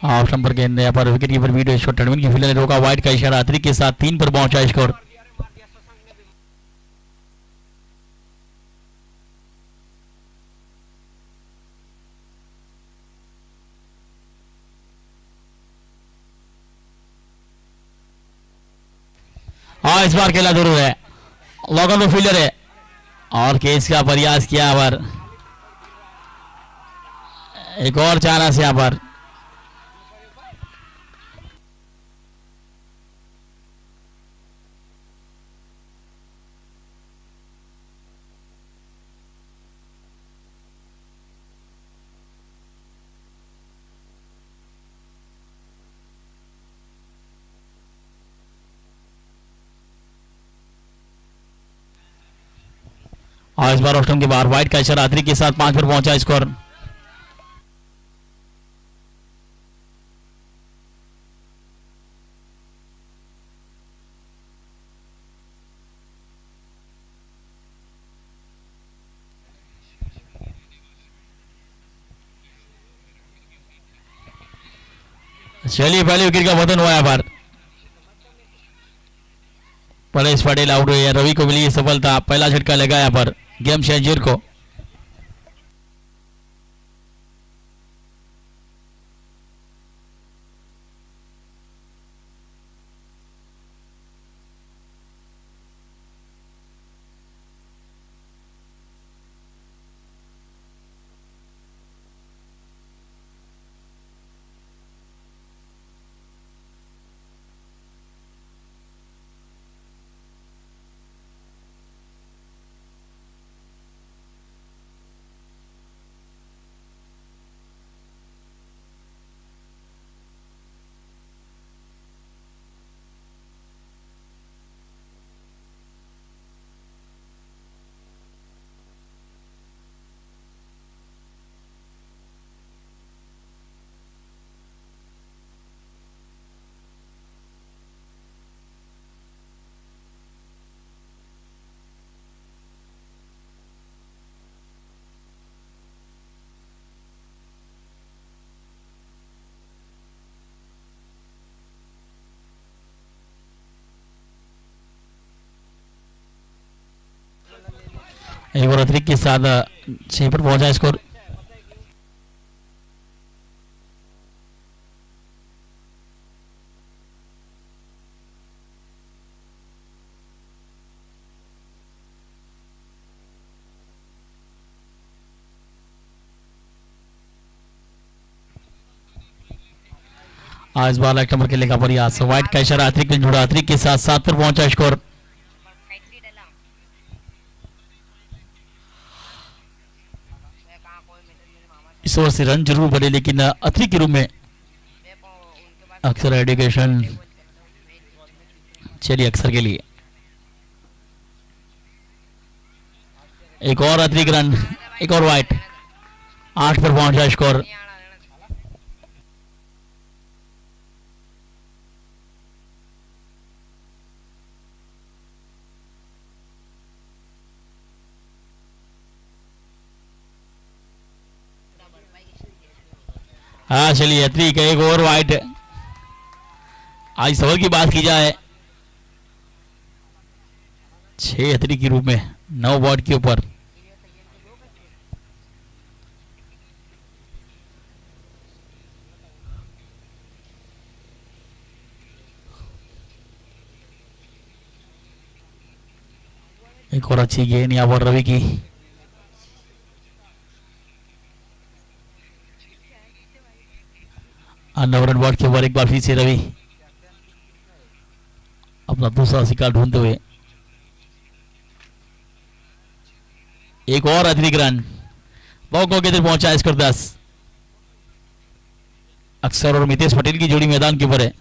ऑफ नंबर गेंद यहाँ पर विकेट कीपर वीडियो शॉट टर्मिन की फील्डर ने रोका, वाइड का इशारा अतिरिक्त के साथ 3 पर पहुंचा स्कोर। इस बार खेला जरूर है, लॉगर फील्डर है और केस का प्रयास किया पर एक और चांस यहाँ पर। और इस बार ऑप्शन के बाहर वाइट का इशारा अतिरिक्त के साथ 5 पर पहुंचा स्कोर। चलिए पहले विकेट का पतन हुआ यहाँ पर, परेश पटेल आउट हुए, रवि को मिली सफलता, पहला झटका लगा यहाँ पर गेम चेंजर को। एक और अतिरिक्त के साथ 6 पर पहुंचा स्कोर। आज बाल एक नंबर खेलने का प्रयास, व्हाइट का इशारा अतिरिक्त में जुड़ा, अतिरिक्त के साथ 7 पर पहुंचा स्कोर। इस ओवर से रन जरूर बढ़े लेकिन अतिरिक्त के रूप में अक्सर एडुकेशन। चलिए अक्सर के लिए एक और अतिरिक्त रन, एक और व्हाइट, 8 पर पहुंचा स्कोर। हाँ चलिए अतिरिक्त एक और व्हाइट। आज सवाल की बात की जाए 6 अतिरिक्त के रूप में 9 बॉट के ऊपर। एक और अच्छी गेंद यहाँ पर रवि की। नवरन बॉट के ऊपर एक बार फिर से रवि अपना दूसरा शिकार ढूंढते हुए। एक और अतिरिक्त रन बॉको के इधर पहुंचा स्कोर 10। अक्षर और मितेश पटेल की जोड़ी मैदान के ऊपर है।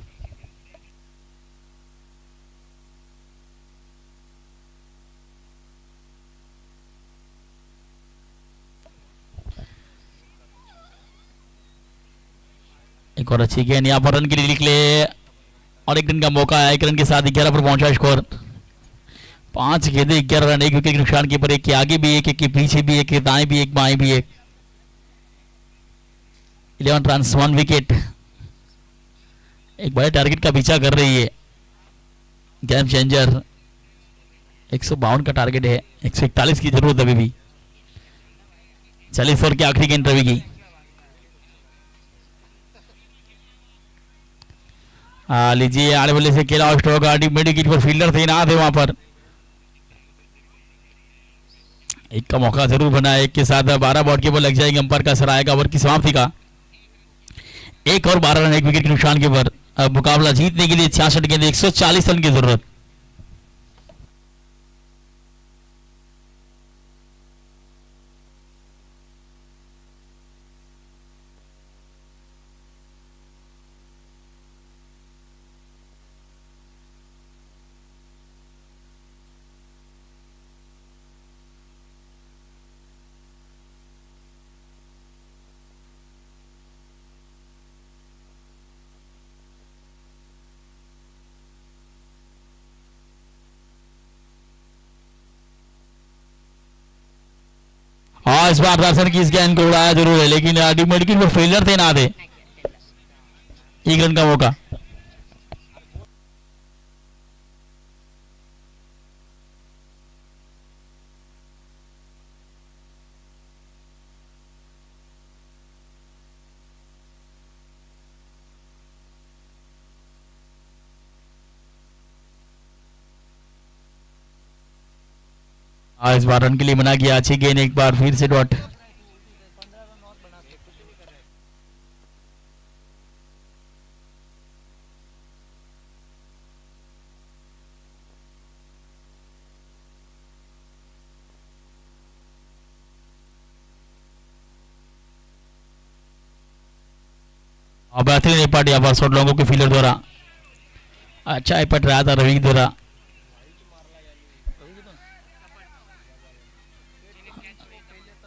एक और अच्छी गेंद यहाँ पर रन के लिए निकले और एक रन का मौका है। एक रन के साथ 11 पर पहुंचा स्कोर। 5 गेंदे 11 रन, एक विकेट के नुकसान के पर, एक के आगे भी एक के पीछे भी एक के दाएं भी एक बाएं भी एक। 11 रन 1 विकेट। एक बड़े टारगेट का पीछा कर रही है गेम चेंजर। 152 का टारगेट है, 141 की जरूरत अभी भी। 40 ओवर की आखिरी गेंद रवि की। लीजिए आड़े बल्ले से खेला स्ट्रोक, मिड विकेट पर फील्डर थे ना थे वहां पर। एक का मौका जरूर बना, एक के साथ 12 बॉट के ऊपर लग जाएंगे। अंपायर का सर आएगा ओवर की समाप्ति का। 1 और 12 रन, 1 विकेट के नुकसान के ऊपर। अब मुकाबला जीतने के लिए 66 गेंद 140 रन की जरूरत। इस बार दर्शन की इस गेंद को उड़ाया जरूर है, लेकिन डिमेडकिन पर फेलियर थे ना थे। 1 रन का मौका। इस बार रन के लिए मना किया। अच्छी गेंद एक बार फिर से डॉट। बेहतरीन पट यहाँ पर शॉट लोगों के फील्डर द्वारा। अच्छा पट रहा था रवि द्वारा।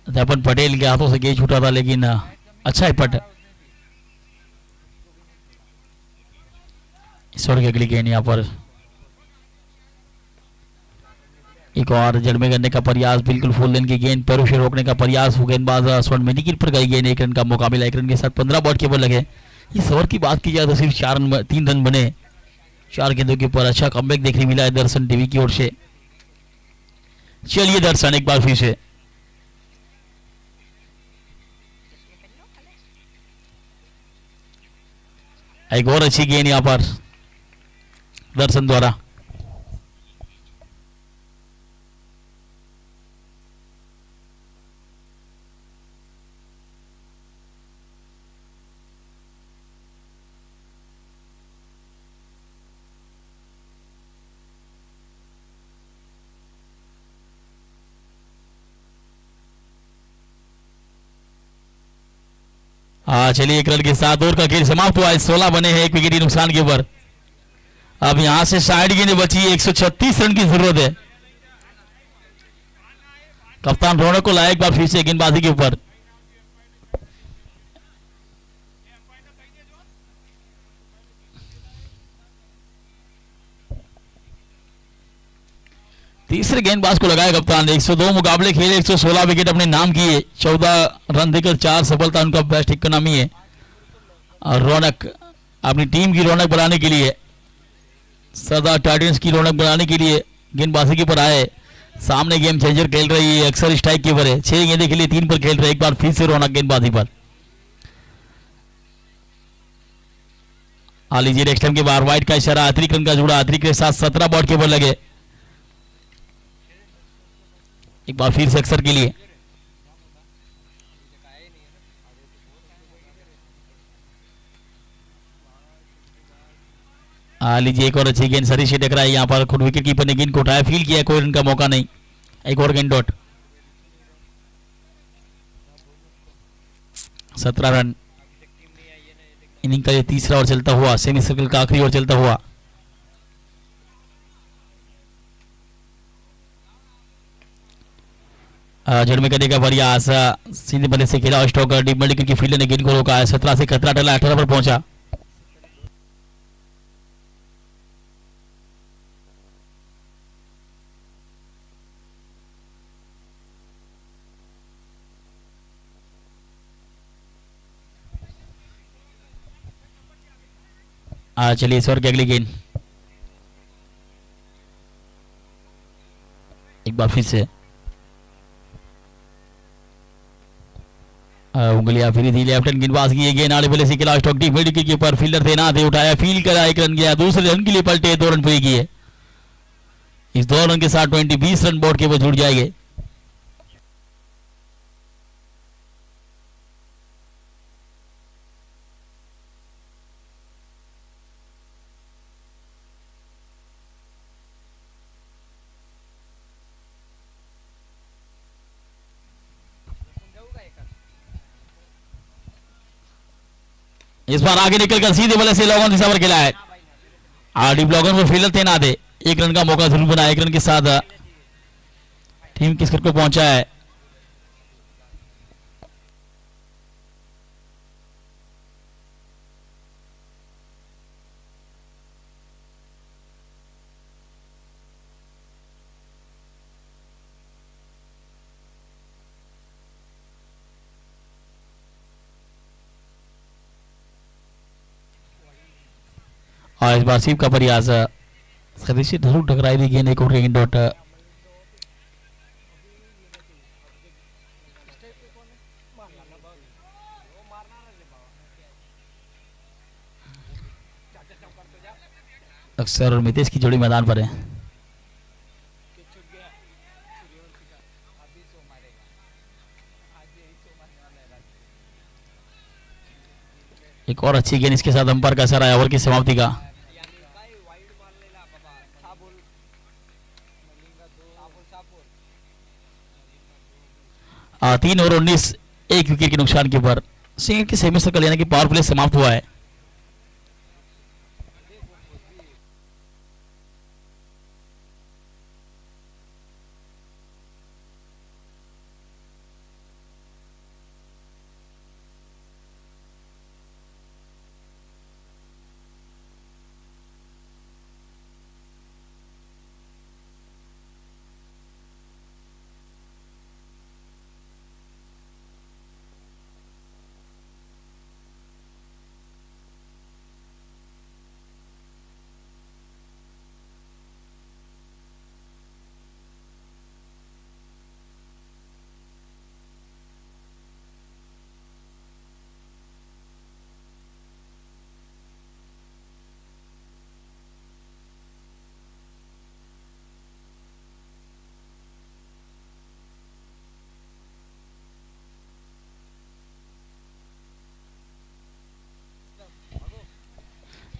अपन पटेल के हाथों से गेंद छूटा था, लेकिन अच्छा पट। ईश्वर के अगली गेंद यहाँ पर एक और जड़ में करने का प्रयास, बिल्कुल फुल लेन की गेंद पैरों से रोकने का प्रयास। गेंदबाज स्वर्ण में निकिल पर गई गेंद। 1 रन का मौका मिला। 1 रन के साथ 15 बॉट के ऊपर लगे। इस ओवर की बात की जाए तो सिर्फ 3 रन बने 4 गेंदों के ऊपर। अच्छा कमबैक देखने मिला है दर्शन टीवी की ओर से। चलिए दर्शन एक बार फिर से एक और अच्छी गेंद यहां पर दर्शन द्वारा। चलिए 1 रन के साथ ओवर का खेल समाप्त हुआ है। 16 बने हैं, 1 विकेट के नुकसान के ऊपर। अब यहां से 60 गेंदें बची है। 136 रन की जरूरत है। कप्तान रौनक को लाया एक बार फिर से गेंदबाजी के ऊपर। तीसरे गेंदबाज को लगाया कप्तान ने। 102 मुकाबले खेले, 116 विकेट अपने नाम किए। 14 रन देकर 4 सफलता उनका बेस्ट इकोनॉमी है। और रौनक अपनी टीम की रौनक बनाने के लिए, सरदार टाइटंस की रौनक बनाने के लिए गेंदबाजी के ऊपर आए। सामने गेम चेंजर खेल रही है, अक्सर स्ट्राइक के ऊपर है। 6 गेंदे के लिए 3 पर खेल रहे। एक बार फिर से रौनक गेंदबाजी पर। लीजिए नेक्स्ट टाइम के बाहर वाइट का इशारा। अतिरिक्त रन का जुड़ा। अतिरिक्त के साथ 17 बॉट के ऊपर लगे। एक बार फिर से अक्सर के लिए लीजिए एक और अच्छी गेंद सरी से टकराई यहाँ पर खुद विकेट कीपर ने गेंद को उठाया, फील किया, कोई रन का मौका नहीं, एक और गेंद डॉट। 17 रन इनिंग का ये तीसरा ओवर चलता हुआ, सेमी सर्कल का आखिरी ओवर चलता हुआ। जड़ में करने का प्रयास, सीधे बल्ले से खेला स्टॉक, डीप मिड की फील्डर ने गेंद को रोका है, 17 से खतरा टला, 18 पर पहुंचा। चलिए इस ओवर की अगली गेंद एक बार फिर से उंगलियां फिरी थी, लेफ्ट गेंदबाज की ये गेंद आड़े बल्ले से खेला स्टॉक, डीप मिड के ऊपर फील्डर थे ना थे, उठाया, फील करा, एक रन गया, दूसरे रन के लिए पलटे, 2 रन पूरे किए। इस 2 रन के साथ 20 रन बोर्ड के वो जुड़ जाएंगे। इस बार आगे निकलकर सीधे बल्ले से लॉगन दिशा पर खेला है, डीप लॉगन पर फील्डर थे ना थे, एक रन का मौका जरूर बना, एक रन के साथ टीम किस को पहुंचा है। और इस बार सीप का प्रयास, सदस्य जरूर टकराई थी गेंद, एक और गेंद डॉट। अक्सर और मितेश की जोड़ी मैदान पर है। एक और अच्छी गेंद इसके साथ अंपायर का असर आया ओवर की समाप्ति का। 3 ओवर 19, 1 विकेट के नुकसान के ऊपर सिंह की सेमी सर्कल यानी कि पावर प्ले समाप्त हुआ है।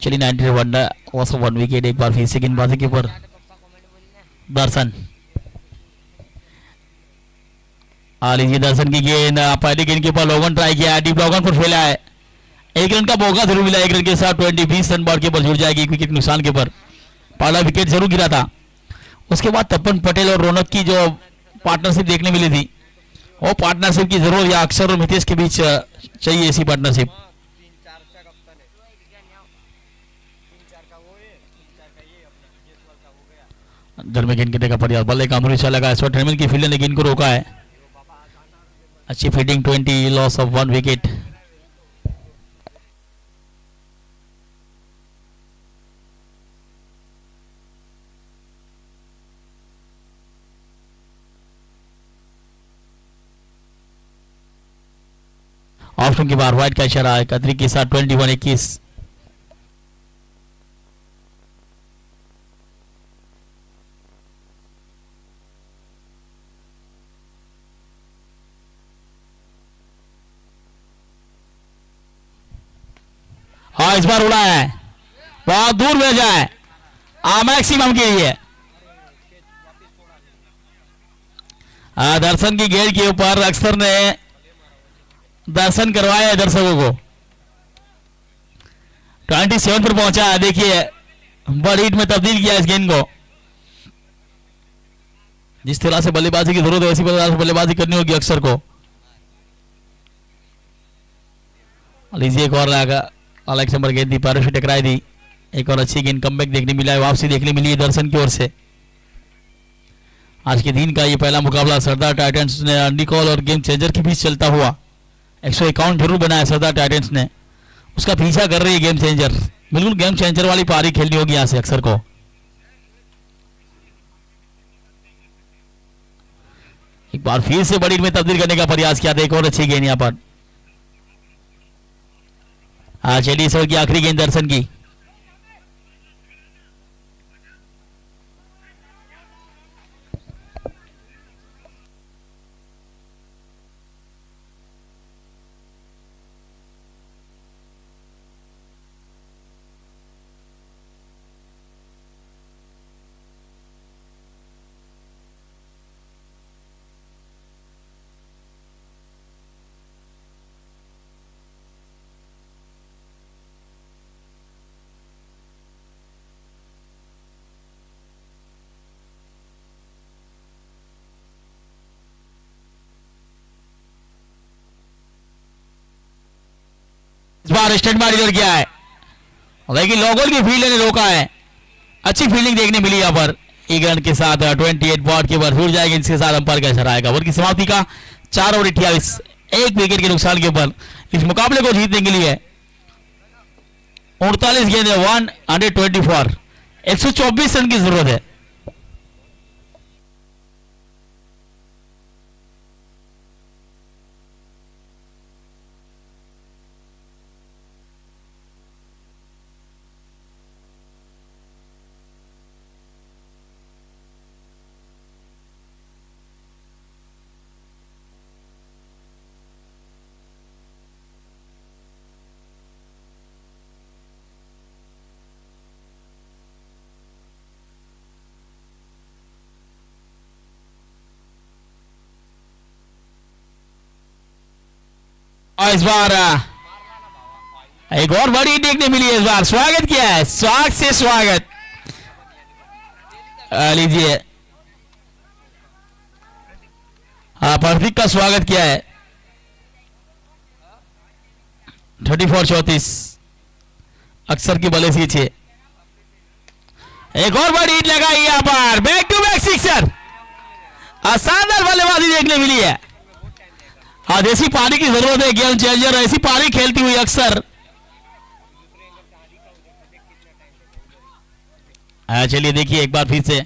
चलिए 91 विकेट, एक बार फिर से गेंदबाजी के ऊपर दर्शन। लीजिए दर्शन की गेंद, पहली गेंद के ऊपर लॉगन ट्राई किया, डीप लॉगन पर फैला है, एक रन का मौका जरूर मिला, एक रन के साथ 20 रन बोर्ड के ऊपर जुड़ जाएगी, विकेट नुकसान के ऊपर। पहला विकेट जरूर गिरा था, उसके बाद तपन पटेल और रौनक की जो पार्टनरशिप देखने मिली थी, वो पार्टनरशिप की जरूरत या अक्षर और मितेश के बीच चाहिए ऐसी पार्टनरशिप। जल में गेंद गिरने का प्रयास, बल्ले का अमृत लगा है, शॉट की फील्डर ने गेंद को रोका है, अच्छी fielding, 20, loss of 1 wicket. Option के बाहर व्हाइट का इशारा है, कतरी के साथ 21-21। हाँ इस बार उड़ा है, बहुत दूर भेजा है, मैक्सिमम के लिए दर्शन की गेट के ऊपर अक्सर ने दर्शन करवाया है दर्शकों को। 27 पर पहुंचा है, देखिए बड़ी हिट में तब्दील किया इस गेंद को। जिस तरह से बल्लेबाजी की जरूरत है वैसी तरह से बल्लेबाजी करनी होगी अक्सर को। लीजिए एक और अलेक्स नंबर गेंद दी, पैरों से टकराई दी, एक और अच्छी गेंद कमबैक देखने मिला है, वापसी देखने मिली है दर्शन की ओर से। आज के दिन का ये पहला मुकाबला सरदार टाइटंस ने निकोल और गेम चेंजर के बीच चलता हुआ 151 जरूर बनाया सरदार टाइटंस ने, उसका पीछा कर रही है गेम चेंजर। बिल्कुल गेम चेंजर वाली पारी खेलनी होगी यहां से अक्सर को। एक बार फिर से बड़ी में तब्दील करने का प्रयास किया था, एक और अच्छी गेंद यहां पर। चलिए इस ओवर की आखिरी गेंद दर्शन की। इस बार स्टंट मार इधर किया है, लेकिन लोगों की फील्ड ने रोका है। अच्छी फील्डिंग देखने मिली यहाँ पर। एक रन के साथ 28 बॉट के ऊपर जुड़ जाएगी, इसके साथ अंपायर का इशारा आएगा। ओवर की समाप्ति का 4 ओवर 28, एक विकेट के नुकसान के ऊपर इस मुकाबले को जीतने के लिए 48 गेंदें 124, 124 रन की जरूरत है। और इस बार एक और बड़ी देखने मिली है। इस बार स्वागत किया है, स्वागत से स्वागत। लीजिए प्रतीक का स्वागत किया है। 34-34 अक्सर की बल्ले से छे। एक और बड़ी हिट लगाई यहां पर, बैक टू बैक सिक्सर। शानदार बल्लेबाजी देखने मिली है। देसी पारी की जरूरत है गेम चेंजर, ऐसी पारी खेलती हुई अक्सर। चलिए देखिए एक बार फिर से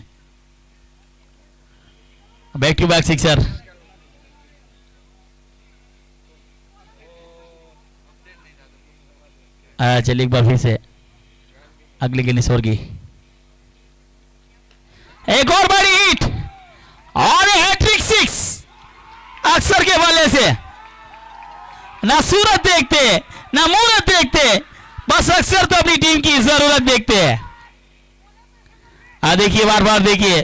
बैक टू बैक सिक्सर। चलिए एक बार फिर से अगली गेंद इस ओवर की। एक और बड़ी हिट और हैट्रिक 6 अक्सर के बल्ले से। ना सूरत देखते ना मूरत देखते, बस अक्सर तो अपनी टीम की जरूरत देखते हैं। देखिए बार बार देखिए,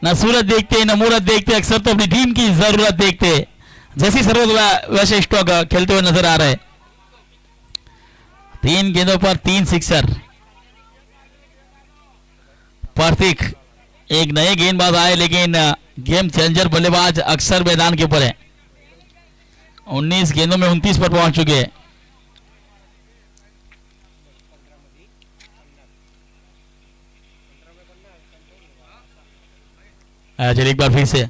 ना सूरत देखते ना मूरत देखते, अक्सर तो अपनी टीम की जरूरत देखते। जैसी जरूरत वैसे स्टॉक खेलते हुए नजर आ रहे। 3 गेंदों पर 3 सिक्सर। प्रतीक एक नए गेंदबाज आए, लेकिन गेम चेंजर बल्लेबाज अक्सर मैदान के ऊपर है। 19 गेंदों में 29 पर पहुंच चुके हैं। चलिए एक बार फिर से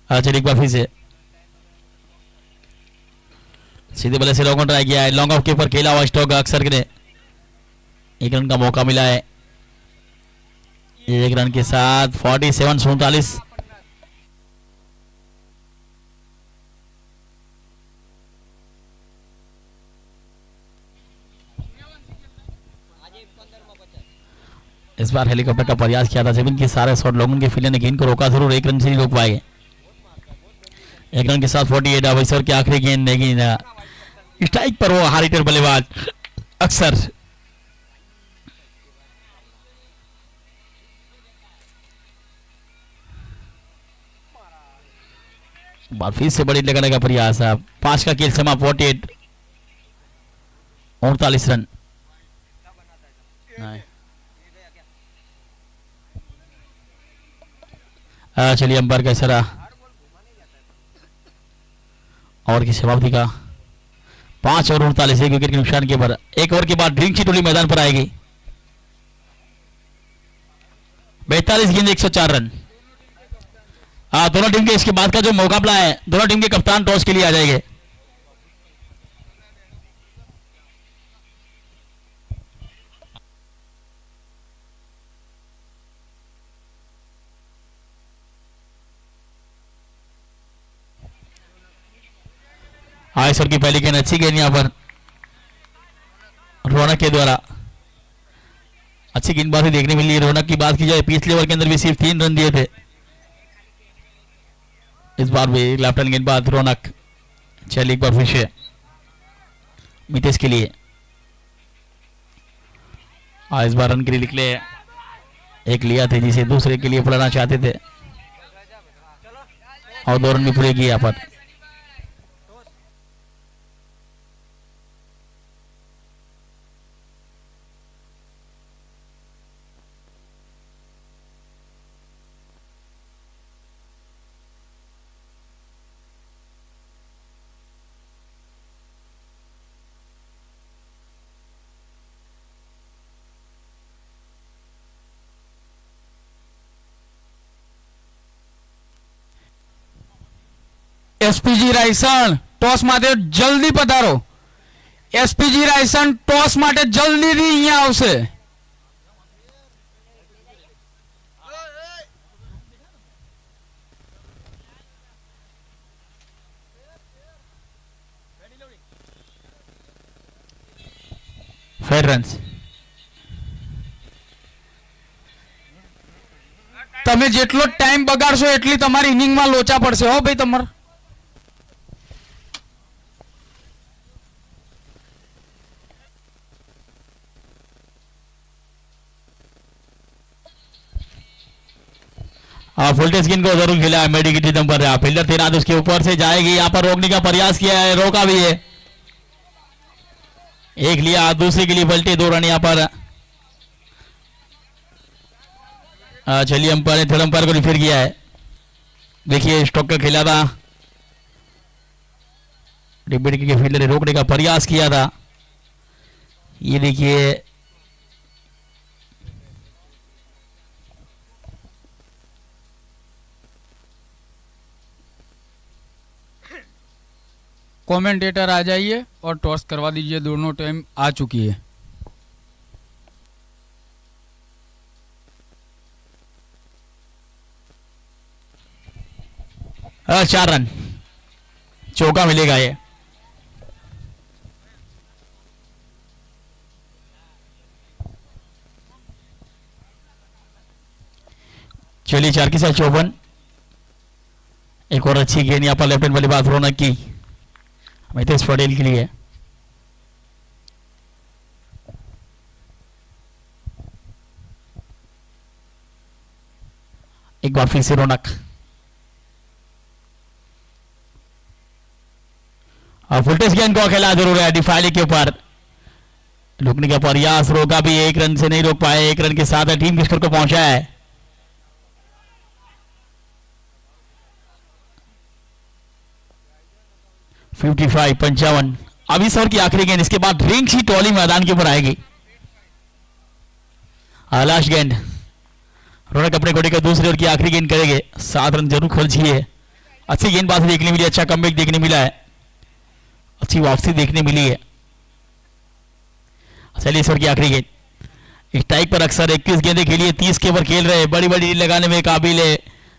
चलिए एक बार फिर से सीधे बल्ले से लॉन्ग ऑन ट्राई किया है। लॉन्ग ऑफ के ऊपर खेला हुआ स्टॉक अक्सर के लिए 1 रन का मौका मिला है। 1 रन के साथ 47-47। इस बार हेलीकॉप्टर का प्रयास किया था जमीन के सारे शॉट लोगों के फील्डर ने गेंद को रोका जरूर, एक रन से नहीं रोक पाएंगे। एक रन के साथ 48 अवसर की आखिरी गेंद, लेकिन स्ट्राइक पर वो हारिटर बल्लेबाज अक्सर बार फिर से बड़ी लगाने का प्रयास है। 5 का खेल समाप्त, 48 48 रन। चलिए अंपायर का इशारा और की समाप्ति का 5 और 39 एक विकेट के नुकसान के पर एक ओवर के बाद ड्रिंक टोली मैदान पर आएगी। 42 गेंद 104 रन। दोनों टीम के इसके बाद का जो मुकाबला है, दोनों टीम के कप्तान टॉस के लिए आ जाएंगे। आयसर की पहली गेंद अच्छी गेंद यहां पर रौनक के द्वारा अच्छी गेंदबाजी देखने मिली। रौनक की बात की जाए पिछले ओवर के अंदर भी सिर्फ 3 रन दिए थे, इस बार भी लेफ्ट हैंड गेंदबाज रौनक। चलिए एक बार फिर से मितेश के लिए इस बार रन के लिए निकले, एक लिया थे जिसे दूसरे के लिए फुलाना चाहते थे और 2 रन भी पूरे किए यहाँ पर। એસપીજી રાયસણ ટોસ માટે જલ્દી પધારો। એસપીજી રાયસણ ટોસ માટે જલ્દીથી અહીંયા આવશે। फेयर रन्स તમે જેટલો ટાઈમ બગાડશો એટલી તમારી ઇનિંગમાં લોચા પડશે હો ભાઈ તમારે। फुलटेस गेंद को जरूर खेला है मेडिकेटी नंबर फील्डर तैनात उसके ऊपर से जाएगी, यहाँ पर रोकने का प्रयास किया है, रोका भी है, एक लिया दूसरे के लिए पलटे 2 रन यहाँ पर। चलिए अंपायर ने थर्ड अंपायर को रिफेर किया है। देखिए स्टॉक का खेला था, डिब्बेटी के फील्डर ने रोकने का प्रयास किया था, ये देखिए कमेंटेटर आ जाइए और टॉस करवा दीजिए, दोनों टाइम आ चुकी है। हाँ 4 रन, चौका मिलेगा ये। चलिए 4 के साथ 54। एक और अच्छी गेंद यहाँ पर लेफ्ट हैंड वाली बात रौनक की मितेश पटेल के लिए। एक बार फिर से रौनक और फुलटेस गेंद को खेला जरूर है डिफाइली के ऊपर, रोकने का प्रयास, रोका भी, 1 रन से नहीं रोक पाए, 1 रन के साथ टीम के स्कोर को पहुंचा है। फिफ्टी 55। अब इस ओवर की आखिरी गेंद, इसके बाद रिंग सी टोली मैदान के ऊपर आएगी। लास्ट गेंद, रौनक अपने घोड़े का दूसरे ओवर की आखिरी गेंद करेंगे, 7 रन जरूर खोजिए। अच्छी गेंदबाजी देखने मिली, अच्छा कमबैक देखने मिला है, अच्छी वापसी देखने मिली है। चलिए इस ओवर की आखिरी गेंद, स्ट्राइक पर अक्सर 21 गेंदें खेलिए, 30 के ओवर खेल रहे, बड़ी बड़ी लगाने में काबिल है,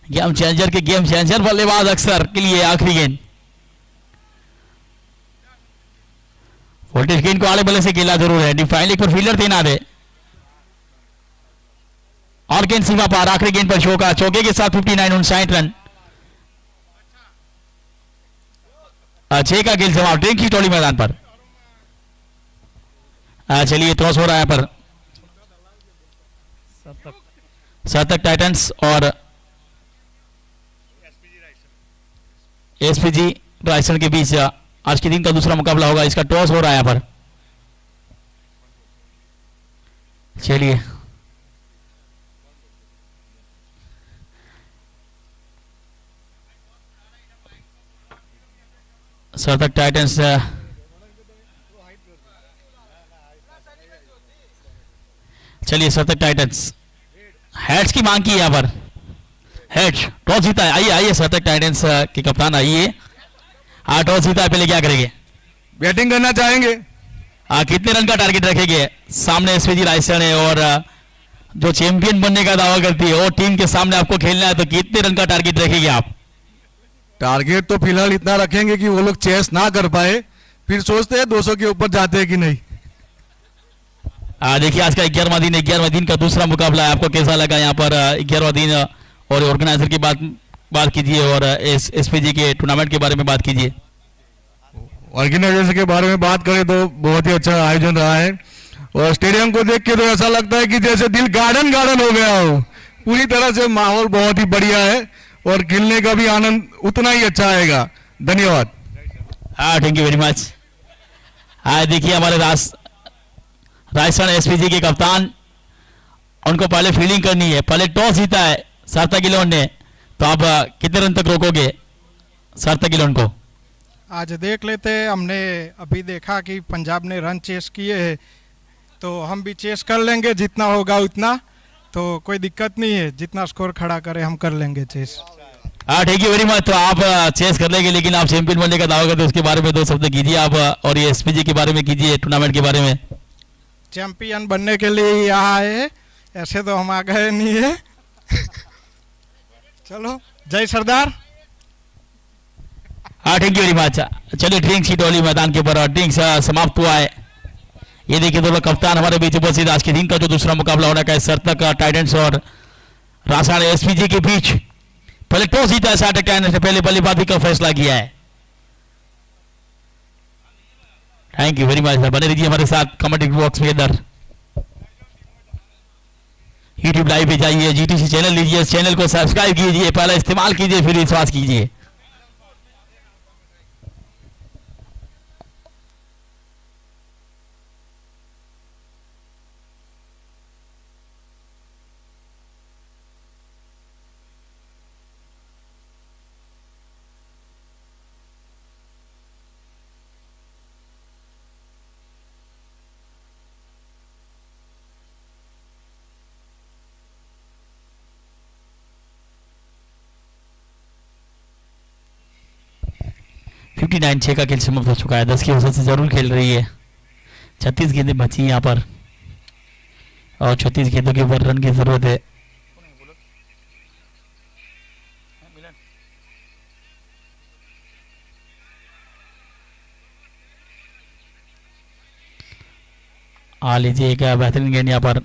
गेम चेंजर के गेम चेंजर बल्लेबाज अक्सर के लिए आखिरी गेंद। वोल्टेज गेंद को आड़े बल्ले से खेला जरूर है, डिफाइल एक पर फील्डर तैनात है। और गेंद सीमा पार, आखिरी गेंद पर चौका, चौके के साथ 59 रन। 6 का खेल समाप्त। ड्रिंक की टोली मैदान पर। चलिए क्रॉस हो रहा है पर शतक टाइटंस और एसपीजी रायसन के बीच आज के दिन का दूसरा मुकाबला होगा। इसका टॉस हो रहा है यहाँ पर। चलिए शतक टाइटंस चलिए शतक टाइटंस हेड्स की मांग की है यहाँ पर। हेड्स टॉस जीता है। आइए आइए शतक टाइटंस के कप्तान आइए। टॉस जीता है, पहले क्या करेंगे? बैटिंग करना चाहेंगे। कितने रन का टारगेट रखेंगे? सामने एसपीजी रायसन है और जो चैंपियन बनने का दावा करती है और टीम के सामने आपको खेलना है, तो कितने रन का टारगेट रखेंगे आप? टारगेट तो फिलहाल इतना रखेंगे कि वो लोग चेस ना कर पाए, फिर सोचते हैं 200 के ऊपर जाते हैं कि नहीं। देखिए आज का 11वां दिन का दूसरा मुकाबला है। आपको कैसा लगा यहाँ पर 11वां दिन? और ऑर्गेनाइजर की बात कीजिए और एसपीजी के टूर्नामेंट के बारे में बात कीजिए। ऑर्गेनाइजेशन के बारे में बात करें तो बहुत ही अच्छा आयोजन रहा है और स्टेडियम को देख के तो ऐसा लगता है कि जैसे दिल गार्डन गार्डन हो गया हो। पूरी तरह से माहौल बहुत ही बढ़िया है और खेलने का भी आनंद उतना ही अच्छा आएगा। धन्यवाद। Thank you very much. देखिए हमारे रायसन एसपीजी के कप्तान, उनको पहले फील्डिंग करनी है। पहले टॉस जीता है सार्थक गिलोन ने, तो आप कितने रन तक रोकोगे सार्थक गिलोन को? आज देख लेते हैं। हमने अभी देखा कि पंजाब ने रन चेस किए हैं, तो हम भी चेस कर लेंगे जितना होगा उतना। तो कोई दिक्कत नहीं है, जितना स्कोर खड़ा करे हम कर लेंगे chase. Thank you very much. तो आप चेस कर लेंगे, लेकिन आप चैंपियन बनने का दावा करते हैं, उसके बारे में 2 शब्द कीजिए आप, और ये एसपीजी के बारे में कीजिए, टूर्नामेंट के बारे में। चैंपियन बनने के लिए यहाँ आए हैं, ऐसे तो हम आ गए नहीं है। चलो जय सरदार। Thank you very much. चलिए ड्रिंक्स की टोली मैदान के ऊपर ड्रिंक्स समाप्त हुआ है। ये देखिए दोनों कप्तान हमारे बीच उपस्थित। आज के दिन का जो दूसरा मुकाबला होने का है शतक टाइटंस और राजस्थान एसपीजी के बीच। पहले टॉस जीता है शतक टाइटंस ने, पहले बल्लेबाजी का फैसला किया है। Thank you very much. बने रहिए हमारे साथ कमेंट्री बॉक्स के अंदर। यूट्यूब लाइव पे जाइए, जीटीसी चैनल लीजिए, चैनल को सब्सक्राइब कीजिए, पहले इस्तेमाल कीजिए फिर विश्वास कीजिए। फिफ्टी 6 का खेल समाप्त हो चुका है। 10 की औसत से जरूर खेल रही है। 36 गेंदें बची यहाँ पर और 36 गेंदों के ऊपर रन की जरूरत है। लीजिए एक बेहतरीन गेंद यहाँ पर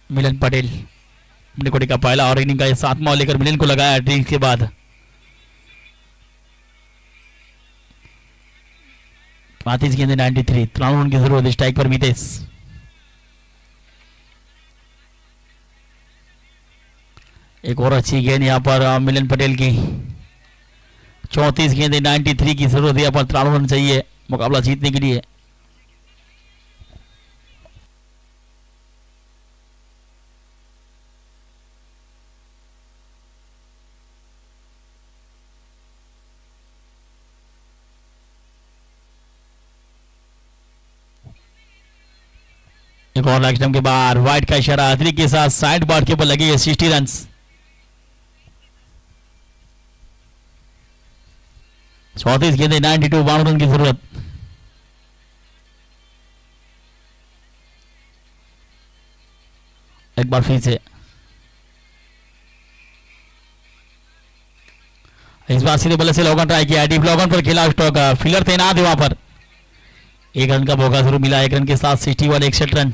मिलन पटेल अपने कोटे का पहला और इनिंग का 7वां लेकर मिलन को लगाया ड्रिंक्स के बाद। 35 गेंदे 93, 93 रन की जरूरत। स्ट्राइक पर मितेश। एक और अच्छी गेंद यहाँ पर मिलन पटेल की। 34 गेंदे 93 की जरूरत है यहाँ पर। 93 रन चाहिए मुकाबला जीतने के लिए। एक और लाइक के बाद वाइट का इशारा अतरी के साथ साइड बार के ऊपर लगी है 60 रन। चौतीस गेंदे 92, 92 रन की जरूरत। एक बार फिर से इस बार सीधे बल्ले से लॉगन ट्राई किया। डीप लॉगन पर खेला स्टॉक। फील्डर तैनात है वहां पर। 1 रन का मौका जरूर मिला। 1 रन के साथ 61 61 रन।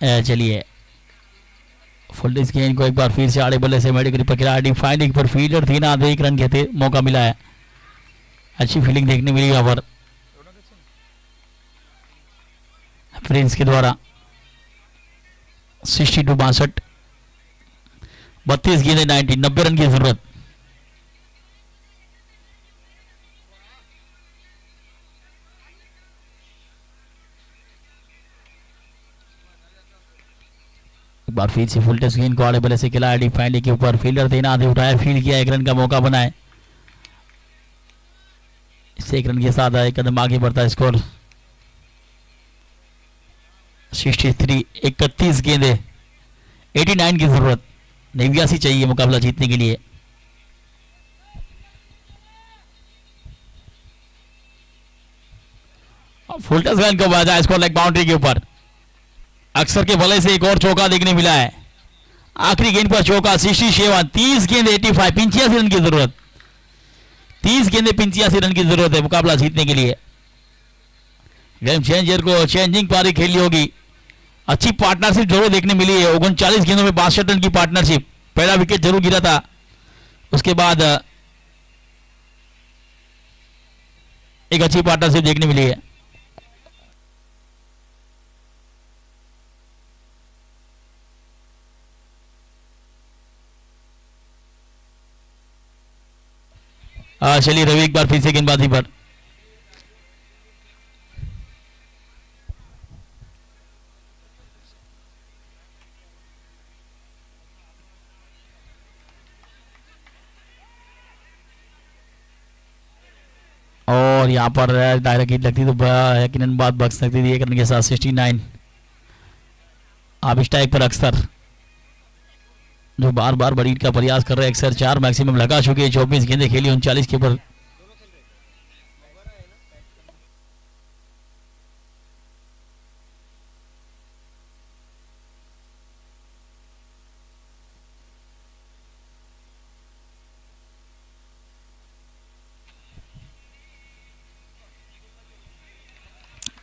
चलिए फुल डिस्क गेंद को एक बार फिर से आड़े बल्ले से मेडिकल पकड़ा, डिफाइनिंग पर फील्डर थी ना, आधे 1 रन के मौका मिला है। अच्छी फील्डिंग देखने मिली यहाँ पर प्रिंस के द्वारा। 62-62, 32 गेंदें 90 रन की जरूरत। एक बार फिर से फुल टच गेंद को आड़े बल्ले से खिलाया, डिफाइनिंग के ऊपर फील्डर थे ना, आधे उठाया, फील्ड किया, 1 रन का मौका बनाए। इससे 1 रन के साथ एक कदम आगे बढ़ता है स्कोर 63। 31 गेंदे 89 की जरूरत, 89 चाहिए मुकाबला जीतने के लिए। फुल टच गेंद को बजाया स्कोर लाइक बाउंड्री के ऊपर। अक्सर के भले से एक और चौका देखने मिला है, आखिरी गेंद पर चौका। 67, 30 गेंद 85, 85 रन की जरूरत। 30 गेंदे 85 रन की जरूरत है मुकाबला जीतने के लिए। गेम चेंजर को चेंजिंग पारी खेली होगी। अच्छी पार्टनरशिप जरूर देखने मिली है। 39 गेंदों में 62 रन की पार्टनरशिप। पहला विकेट जरूर गिरा था, उसके बाद एक अच्छी पार्टनरशिप देखने मिली है। चलिए रवि एक बार फिर से गेंदबाजी पर। और यहाँ पर डायरेक्ट हिट लगती तो यकीनन बात बच सकती थी। 1 रन के साथ 69। अब स्ट्राइक पर अक्सर जो बार बार बड़ी हिट का प्रयास कर रहे हैं, अक्सर 4 मैक्सिमम लगा चुके हैं। 24 गेंदें खेली 39 के ऊपर।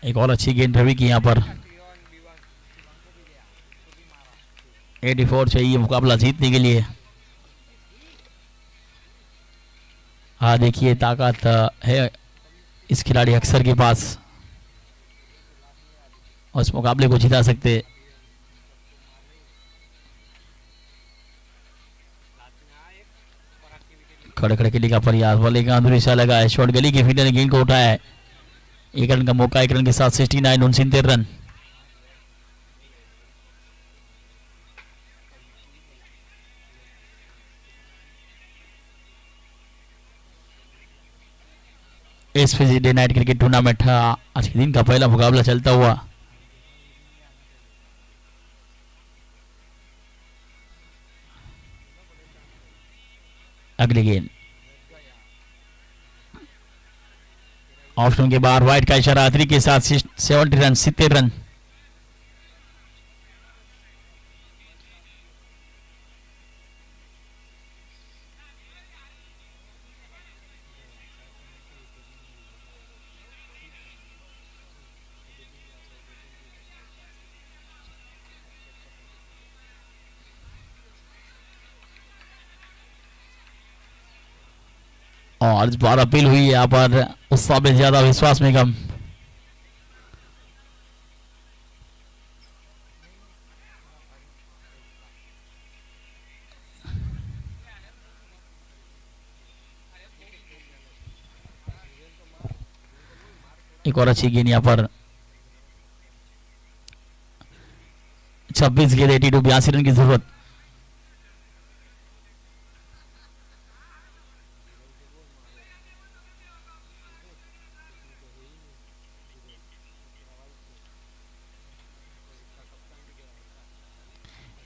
एक और अच्छी गेंद रवि की यहाँ पर। 84 चाहिए मुकाबला जीतने के लिए। हाँ देखिए ताकत है इस खिलाड़ी अक्सर के पास, और इस मुकाबले को जिता सकते। खड़े खड़े के का प्रयास, बल्ले का अंदर हिस्सा लगा है, शॉर्ट गली के फील्डर ने गेंद को उठाया है। 1 रन का मौका, 1 रन के साथ 69, 69 run. SPG day night cricket tournament आज के दिन का पहला मुकाबला चलता हुआ। अगली गेंद ऑप्शन के बाहर, वाइट का इशारा आखिरी के साथ 70 रन, 70 रन। और इस बार अपील हुई है यहाँ पर उत्साह में ज्यादा, विश्वास में कम। एक और अच्छी गेंद यहाँ पर। 26 गेंद 82, 82 रन की जरूरत।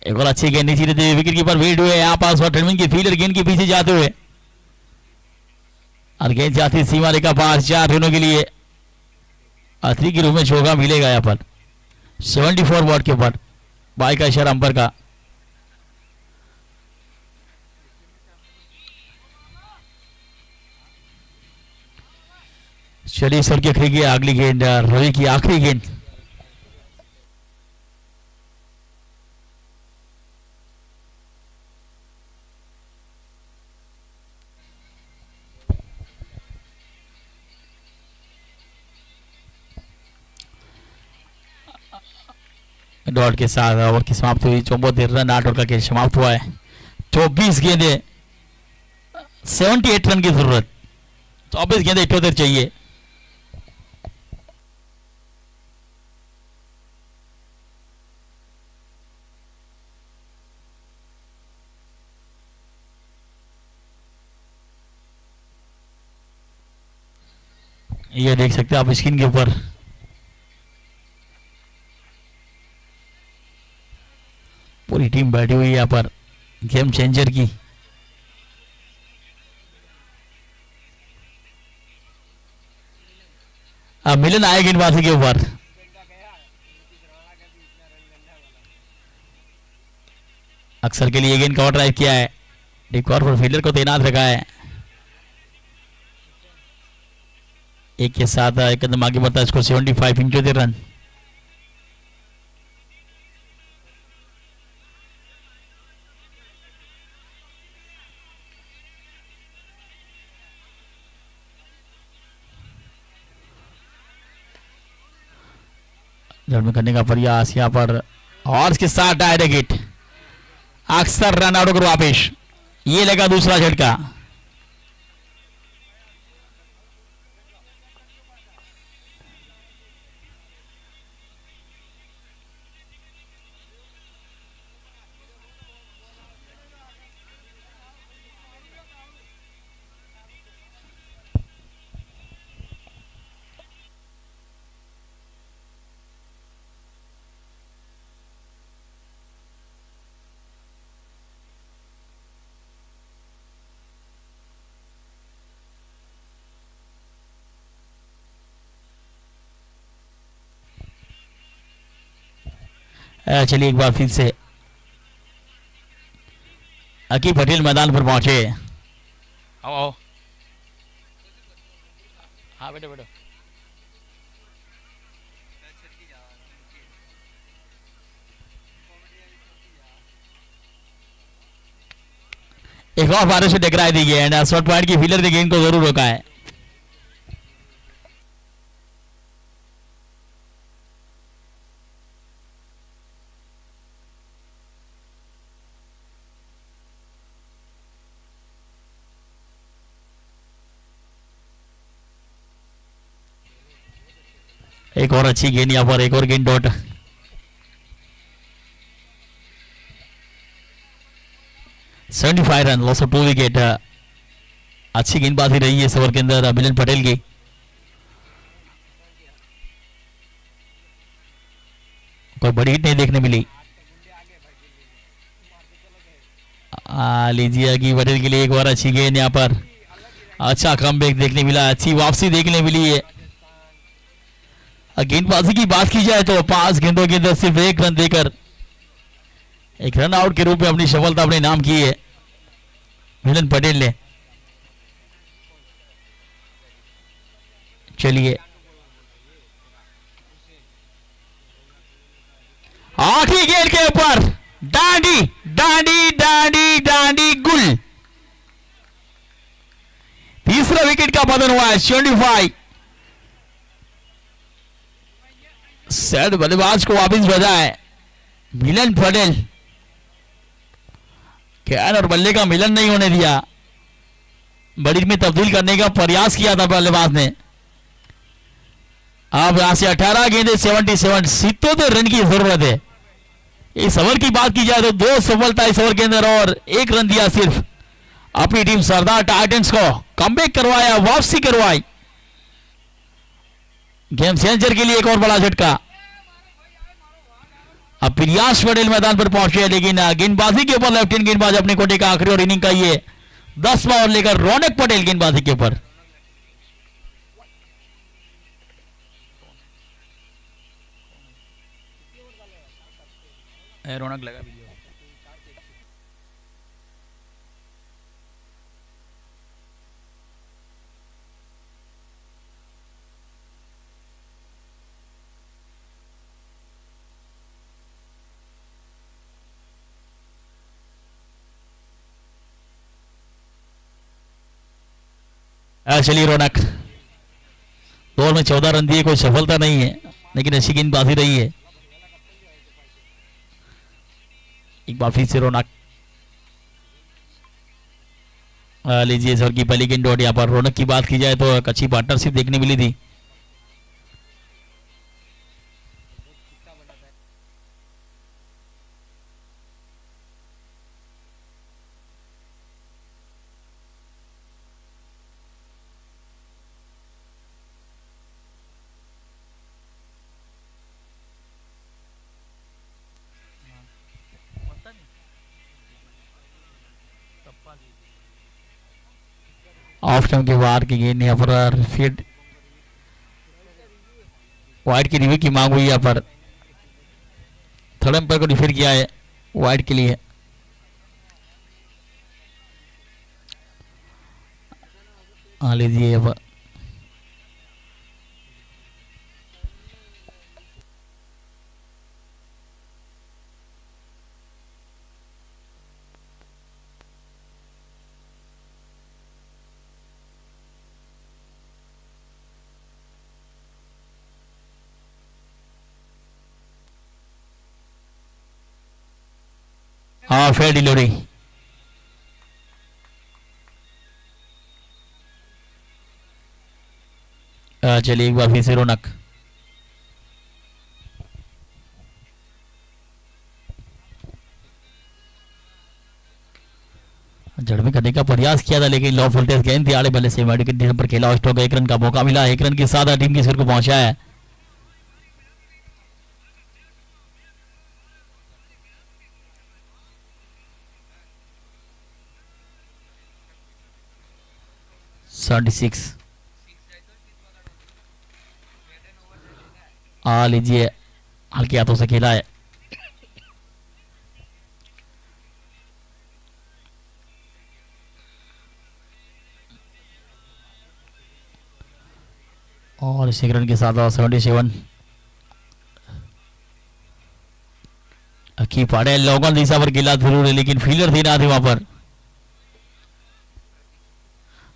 एक और अच्छी गेंद नीचे देते हुए विकेट कीपर वेट हुए यहाँ पास, और टर्मिंग की फील्डर गेंद के पीछे जाते हुए, और गेंद जाती सीमा रेखा पास 4 रनों के लिए। आखिरी के रूप में चौका मिलेगा यहाँ पर 74 वॉट के ऊपर। बाई का इशारा अंपर का। चलिए सर की अगली गेंद रवि की आखिरी गेंद। डॉट के साथ ओवर की समाप्त हुई। 74 रन 8 ओवर का खेल समाप्त हुआ है। 24 गेंदे 78 रन की जरूरत। 24 गेंदे 78 चाहिए। ये देख सकते हैं आप स्क्रीन के ऊपर पूरी टीम बैठी हुई है यहाँ पर गेम चेंजर की। अब मिलन आए गेंदबाजी के ऊपर। अक्सर के लिए गेंद कवर ड्राइव किया है। एक और पर फील्डर को तैनात रखा है। एक के साथ एक कदम आगे बढ़ता है। इसको 75 75 रन। जड़ करने का प्रयास यहाँ पर और इसके साथ डायरेक्ट हिट। अक्सर रन आउट होकर वापिस। ये लगा दूसरा झटका। चलिए एक बार फिर से अकीब पटेल मैदान पर पहुंचे। आओ आओ। हाँ बैठो बैठो। एक और बारिश से टकराई दी गई है। शॉर्ट पॉइंट की फील्डर ने गेंद को जरूर रोका है। एक और अच्छी गेंद यहाँ पर। एक और गेंद dot. Seventy 75 run loss of 2 wicket. अच्छी गेंदबाजी रही है इस ओवर के अंदर मिलन पटेल की। कोई बड़ी हिट नहीं देखने मिली। लीजिए की पटेल के लिए एक और अच्छी गेंद यहाँ पर। अच्छा कमबैक देखने मिला। अच्छी वापसी देखने मिली है। गेंदबाजी की बात की जाए तो 5 गेंदों के अंदर सिर्फ 1 रन देकर एक रन आउट के रूप में अपनी सफलता अपने नाम की है मिलन पटेल ने। चलिए आखिरी गेंद के ऊपर डांडी डांडी डांडी डांडी गुल। तीसरा विकेट का पतन हुआ है। 75 सैद बल्लेबाज को वापस भेजा है मिलन पटेल। कैन और बल्ले का मिलन नहीं होने दिया। बड़ी में तब्दील करने का प्रयास किया था बल्लेबाज ने। अब यहां से 18 गेंदे 77 77 रन की जरूरत है। इस ओवर की बात की जाए तो 2 सफलता इस ओवर के अंदर और 1 रन दिया सिर्फ। अपनी टीम सरदार टाइटंस को कमबैक करवाया, वापसी करवाई। गेम चेंजर के लिए एक और बड़ा झटका। अब प्रियांश पटेल मैदान पर पहुंचे लेकिन गेंदबाजी के ऊपर लेफ्ट हैंड गेंदबाज अपने कोटे का आखिरी और इनिंग का ये 10वां ओवर लेकर रौनक पटेल गेंदबाजी के ऊपर। रौनक लगा वीडियो। चलिए रौनक 2 ओवर में 14 रन दिए, कोई सफलता नहीं है लेकिन अच्छी गेंदबाजी रही है। एक बार फिर से रौनक। लीजिए सर की पहली गेंद डॉट। यहाँ पर रौनक की बात की जाए तो एक अच्छी पार्टनरशिप देखने मिली थी। ऑफ स्टंप के बाहर की गेंद यहाँ पर फिर वाइड की रिव्यू की मांग हुई यहाँ पर। थर्ड एम्पायर को डिफर किया है वाइड के लिए। लीजिए अब हाँ फेयर डिलीवरी। चलिए एक बार फिर से रौनक। जड़ करने का प्रयास किया था लेकिन लो वोल्टेज गेंद थी आड़े बल्ले से विकेट पर खेला। स्टॉक 1 रन का मौका मिला। 1 रन के साथ टीम के सिर को पहुंचा है। लीजिए हल्के हाथों से खेला है। और इस रन के साथ 77 की पाड़े लोगन दिशा पर गिला जरूर है लेकिन फील्डर थी ना थे वहां पर।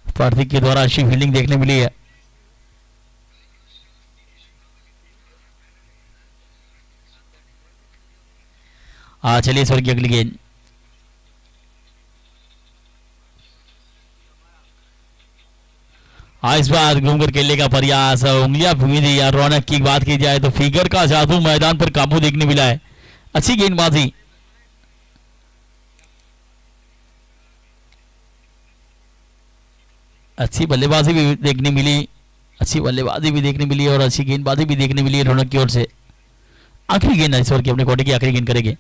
पार्थिक के द्वारा अच्छी फील्डिंग देखने मिली है। चलिए सर की अगली गेंद। इस बार घूमकर खेलने का प्रयास। उंगलियां भूमि दी यार। रौनक की बात की जाए तो फिगर का जादू मैदान पर काबू देखने मिला है। अच्छी गेंदबाजी। अच्छी बल्लेबाजी भी देखने मिली। अच्छी बल्लेबाजी भी देखने मिली और अच्छी गेंदबाजी भी देखने मिली रौनक की ओर से। आखिरी गेंद इस ओवर की अपने कोटे की आखिरी गेंद करेंगे।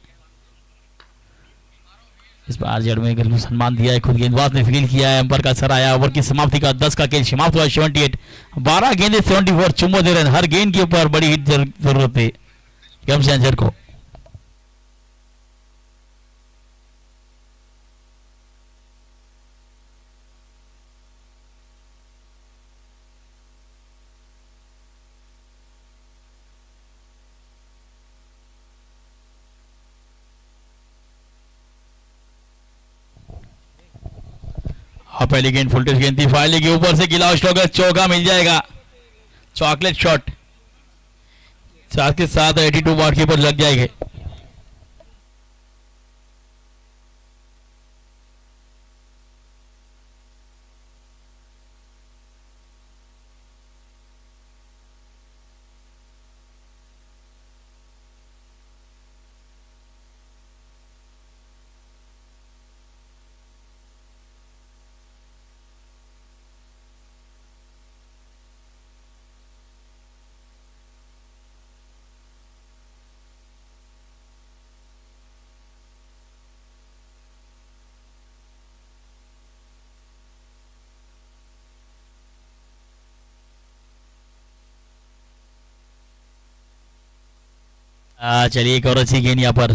इस बार जड़ में सम्मान दिया है। खुद गेंदबाज ने फील्ड किया है। अंपायर का सर आया। ओवर की समाप्ति का 10 का खेल समाप्त हुआ। 78 12 गेंदे 74 चुम्बो दे रहे। हर गेंद के ऊपर बड़ी हिट जरूरत है गेम चेंजर को। पहली गेंद फुलटस गेंद थी। फाइली के ऊपर से गिला स्ट्रोक चौका मिल जाएगा। चॉकलेट शॉट साथ के साथ 82 बॉट के ऊपर लग जाएंगे। चलिए एक और अच्छी गेंद यहाँ पर।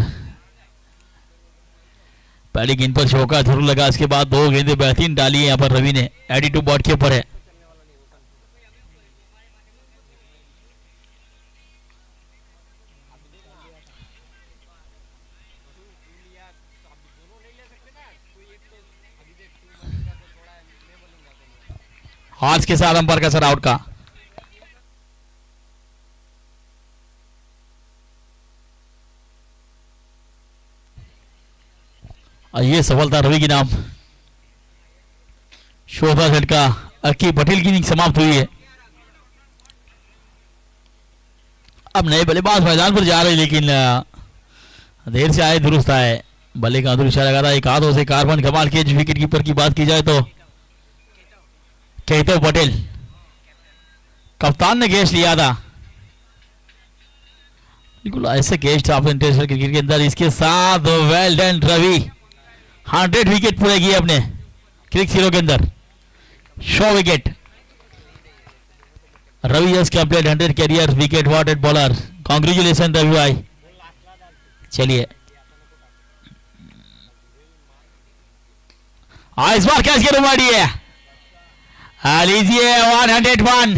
पहली गेंद पर चौका जरूर लगा। इसके बाद 2 गेंदें बेहतरीन डाली है यहाँ पर रवि ने। 82 बॉट के ऊपर है। हाथ के साथ अंपायर का सर आउट का। और ये सफलता रवि के नाम। शोभा झटका अक्की पटेल की इनिंग समाप्त हुई है। अब नए बल्लेबाज मैदान पर जा रहे हैं, लेकिन देर से आए दुरुस्त आए। बल्ले का अधूर इशारा लगा रहा है। एक हाथों से कार्बन कमाल के विकेट कीपर की बात की जाए तो केतव पटेल कप्तान ने कैच लिया था। बिल्कुल ऐसे कैच था अपने इंटरनेशनल क्रिकेट के अंदर। इसके साथ वेल डन रवि, 100 विकेट पूरे किए अपने क्रिक सीरो के अंदर। 100 wicket Ravi has completed 100 career wicket wanted bowler. Congratulations Ravi भाई। चलिए इस बार कैच के रुमाड़ी है। लीजिए 101,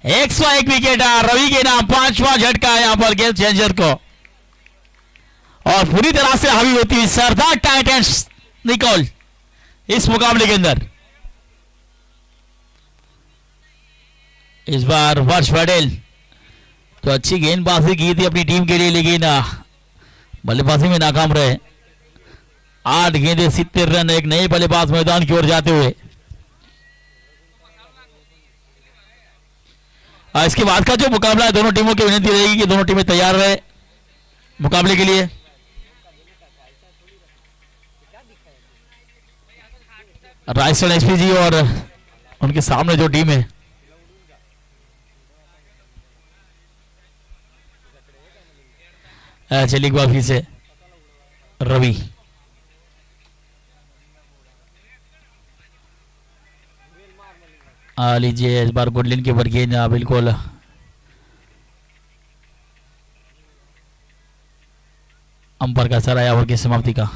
101 विकेट रवि के नाम। 5वां झटका है यहाँ पर गेम चेंजर को, और पूरी तरह से हावी होती हुई सरदार टाइटंस निकोल इस मुकाबले के अंदर। इस बार वर्ष पटेल तो अच्छी गेंदबाजी की थी अपनी टीम के लिए, लेकिन बल्लेबाजी में नाकाम रहे। 8 गेंदे 70 रन। एक नए बल्लेबाज मैदान की ओर जाते हुए। इसके बाद का जो मुकाबला है, दोनों टीमों की विनती रहेगी कि दोनों टीमें तैयार रहे मुकाबले के लिए। राजस्थान एसपीजी और उनके सामने जो टीम है, चलिए एक बार फिर से रवि। लीजिए इस बार गुडलिन के ऊपर गेंद बिल्कुल अंपायर का सर आया ओवर की समाप्ति का।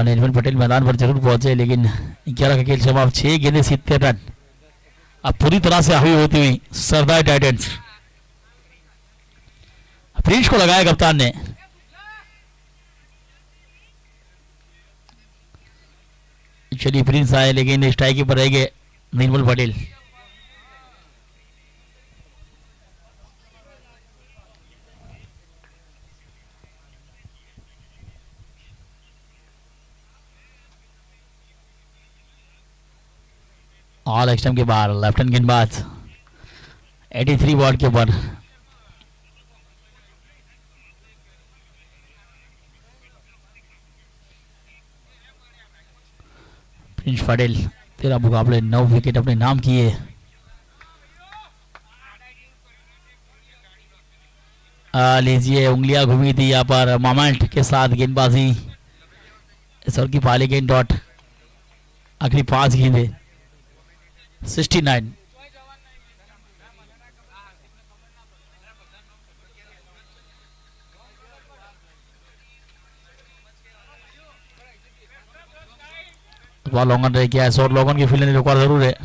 निर्मल पटेल मैदान पर जरूर पहुंचे, लेकिन 11 का खेल समाप्त। 6 गेंदे 70 रन। अब पूरी तरह से हावी होती हुई सरदार टाइटंस। प्रिंस को लगाया कप्तान ने। चलिए प्रिंस आए, लेकिन स्ट्राइक पर रह गए निर्मल पटेल। ऑल एक्सटम के बाहर लेफ्ट हैंड गेंदबाज 83 बॉल के ऊपर। प्रिंस पटेल 13 मुकाबले 9 विकेट अपने नाम किए। लीजिए उंगलियां घूमी थी यहाँ पर मोमेंट के साथ गेंदबाजी। इस ओवर की पहली गेंद डॉट। आखिरी 5 गेंदे 69। लोगन रह गया है और लोगन की फील्डिंग रिकॉर्ड जरूर है।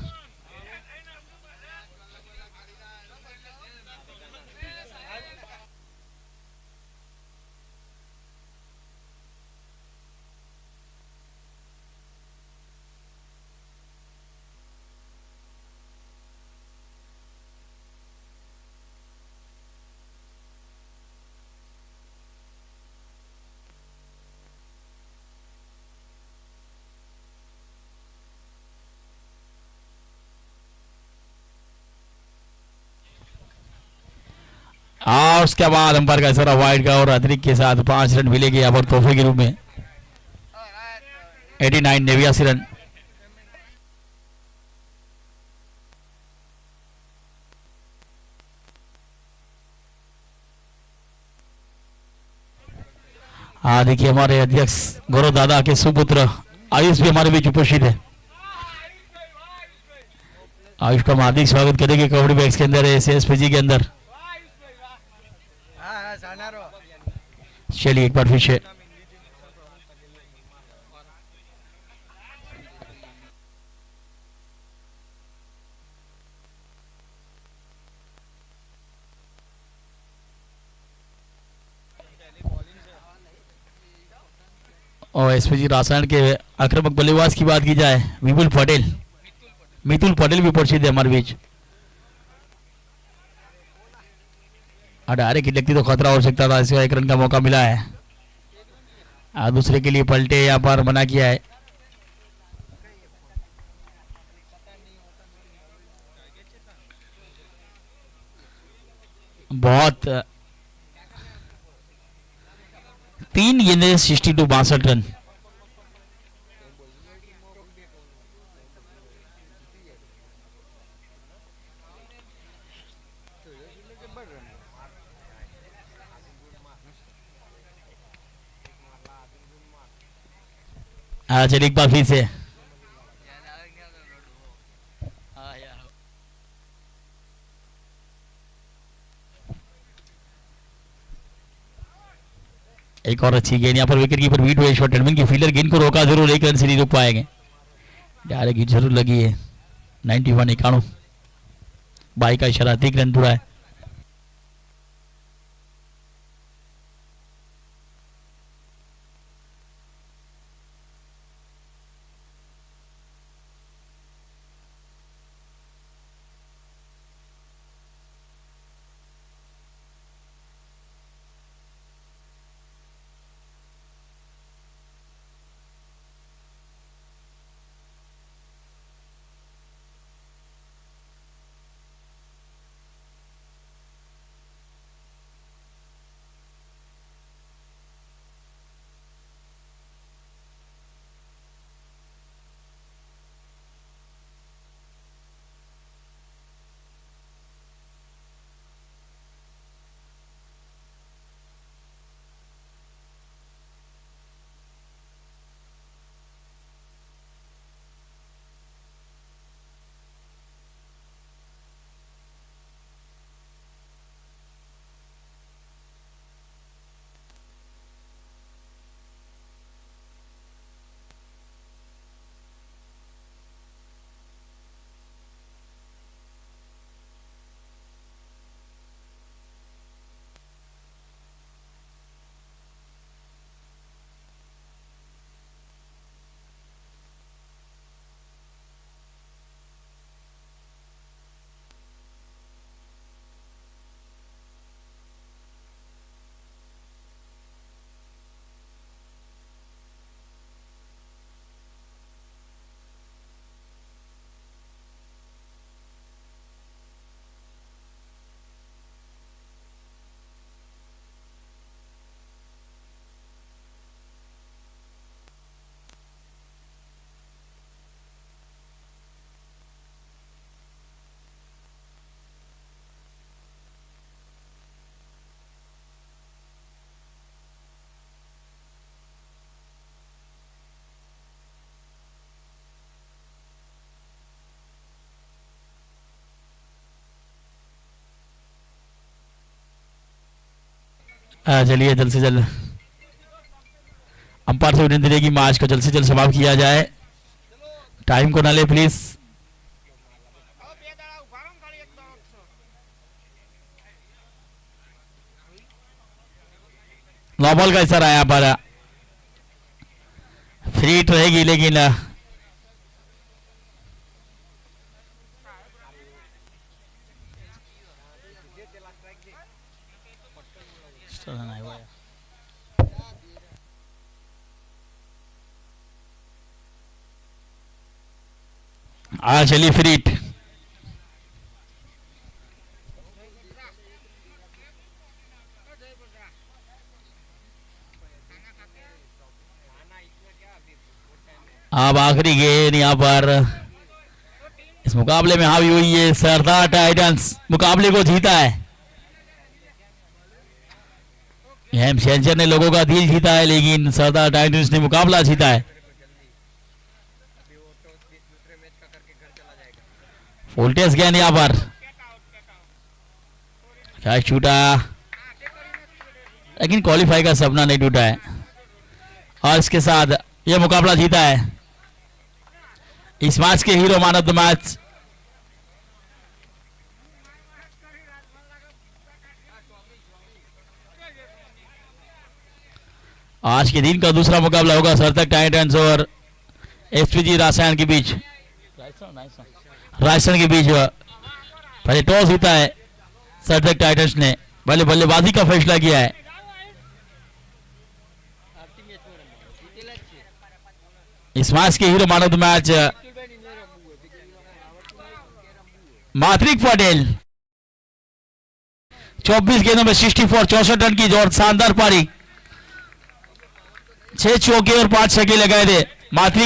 और उसके बाद अंपायर का इशारा वाइड का, और अतिरिक्त के साथ 5 रन मिलेंगे यहाँ पर तोहफे के रूप में। 89 89 रन। देखिए हमारे अध्यक्ष गौरव दादा के सुपुत्र आयुष भी हमारे बीच उपस्थित है। आयुष का हम हार्दिक स्वागत करेंगे कबड्डी बैग्स के अंदर, एसएसपीजी के अंदर। चलिए एक बार फिर से और एसपीजी रासायन के आक्रामक बल्लेबाज की बात की जाए, विपुल पटेल मितुल पटेल भी उपस्थित है हमारे बीच। डायरेक्ट हिट लगती तो खतरा हो सकता था, इसका 1 रन का मौका मिला है। दूसरे के लिए पलटे यहाँ पर मना किया है। बहुत 3 गेंदे 62 रन। चलिए एक बार फिर से एक और अच्छी गेंद यहाँ पर विकेट कीपर बीट हुए शॉट की फील्डर गेंद को रोका जरूर, 1 रन से नहीं रोक पाएंगे। डायरेक्ट हिट जरूर लगी है। 91 बाई का इशारा, 3 रन पूरा है। चलिए जल्द से जल्द अंपायर से विनती रहेगी मैच को जल्द से जल्द समाप्त किया जाए। टाइम को ना ले प्लीज। नो बॉल का इशारा यहाँ पर, फ्री हिट रहेगी लेकिन चलिए फ्री हिट। अब आखिरी गेंद यहाँ पर इस मुकाबले में हावी हुई है सरदार टाइटंस, मुकाबले को जीता है। हेम शेंचर ने लोगों का दिल जीता है लेकिन सरदार टाइटंस ने मुकाबला जीता है। फुलटेस गेंद यहाँ पर कैच छूटा लेकिन क्वालिफाई का सपना नहीं टूटा है और इसके साथ यह मुकाबला जीता है। इस मैच के hero man of the match आज के दिन का दूसरा मुकाबला होगा सरदार टाइटंस और एसपीजी रासायन के बीच। राजस्थान के बीच पहले टॉस जीता है सरदार टाइटंस ने, पहले बल्लेबाजी का फैसला किया है। इस मैच के hero man of the match Matrik Patel, 24 गेंदों में 64 64 रन की जोर शानदार पारी, 6 चौके और 5 छक्के लगाए थे मात्रिक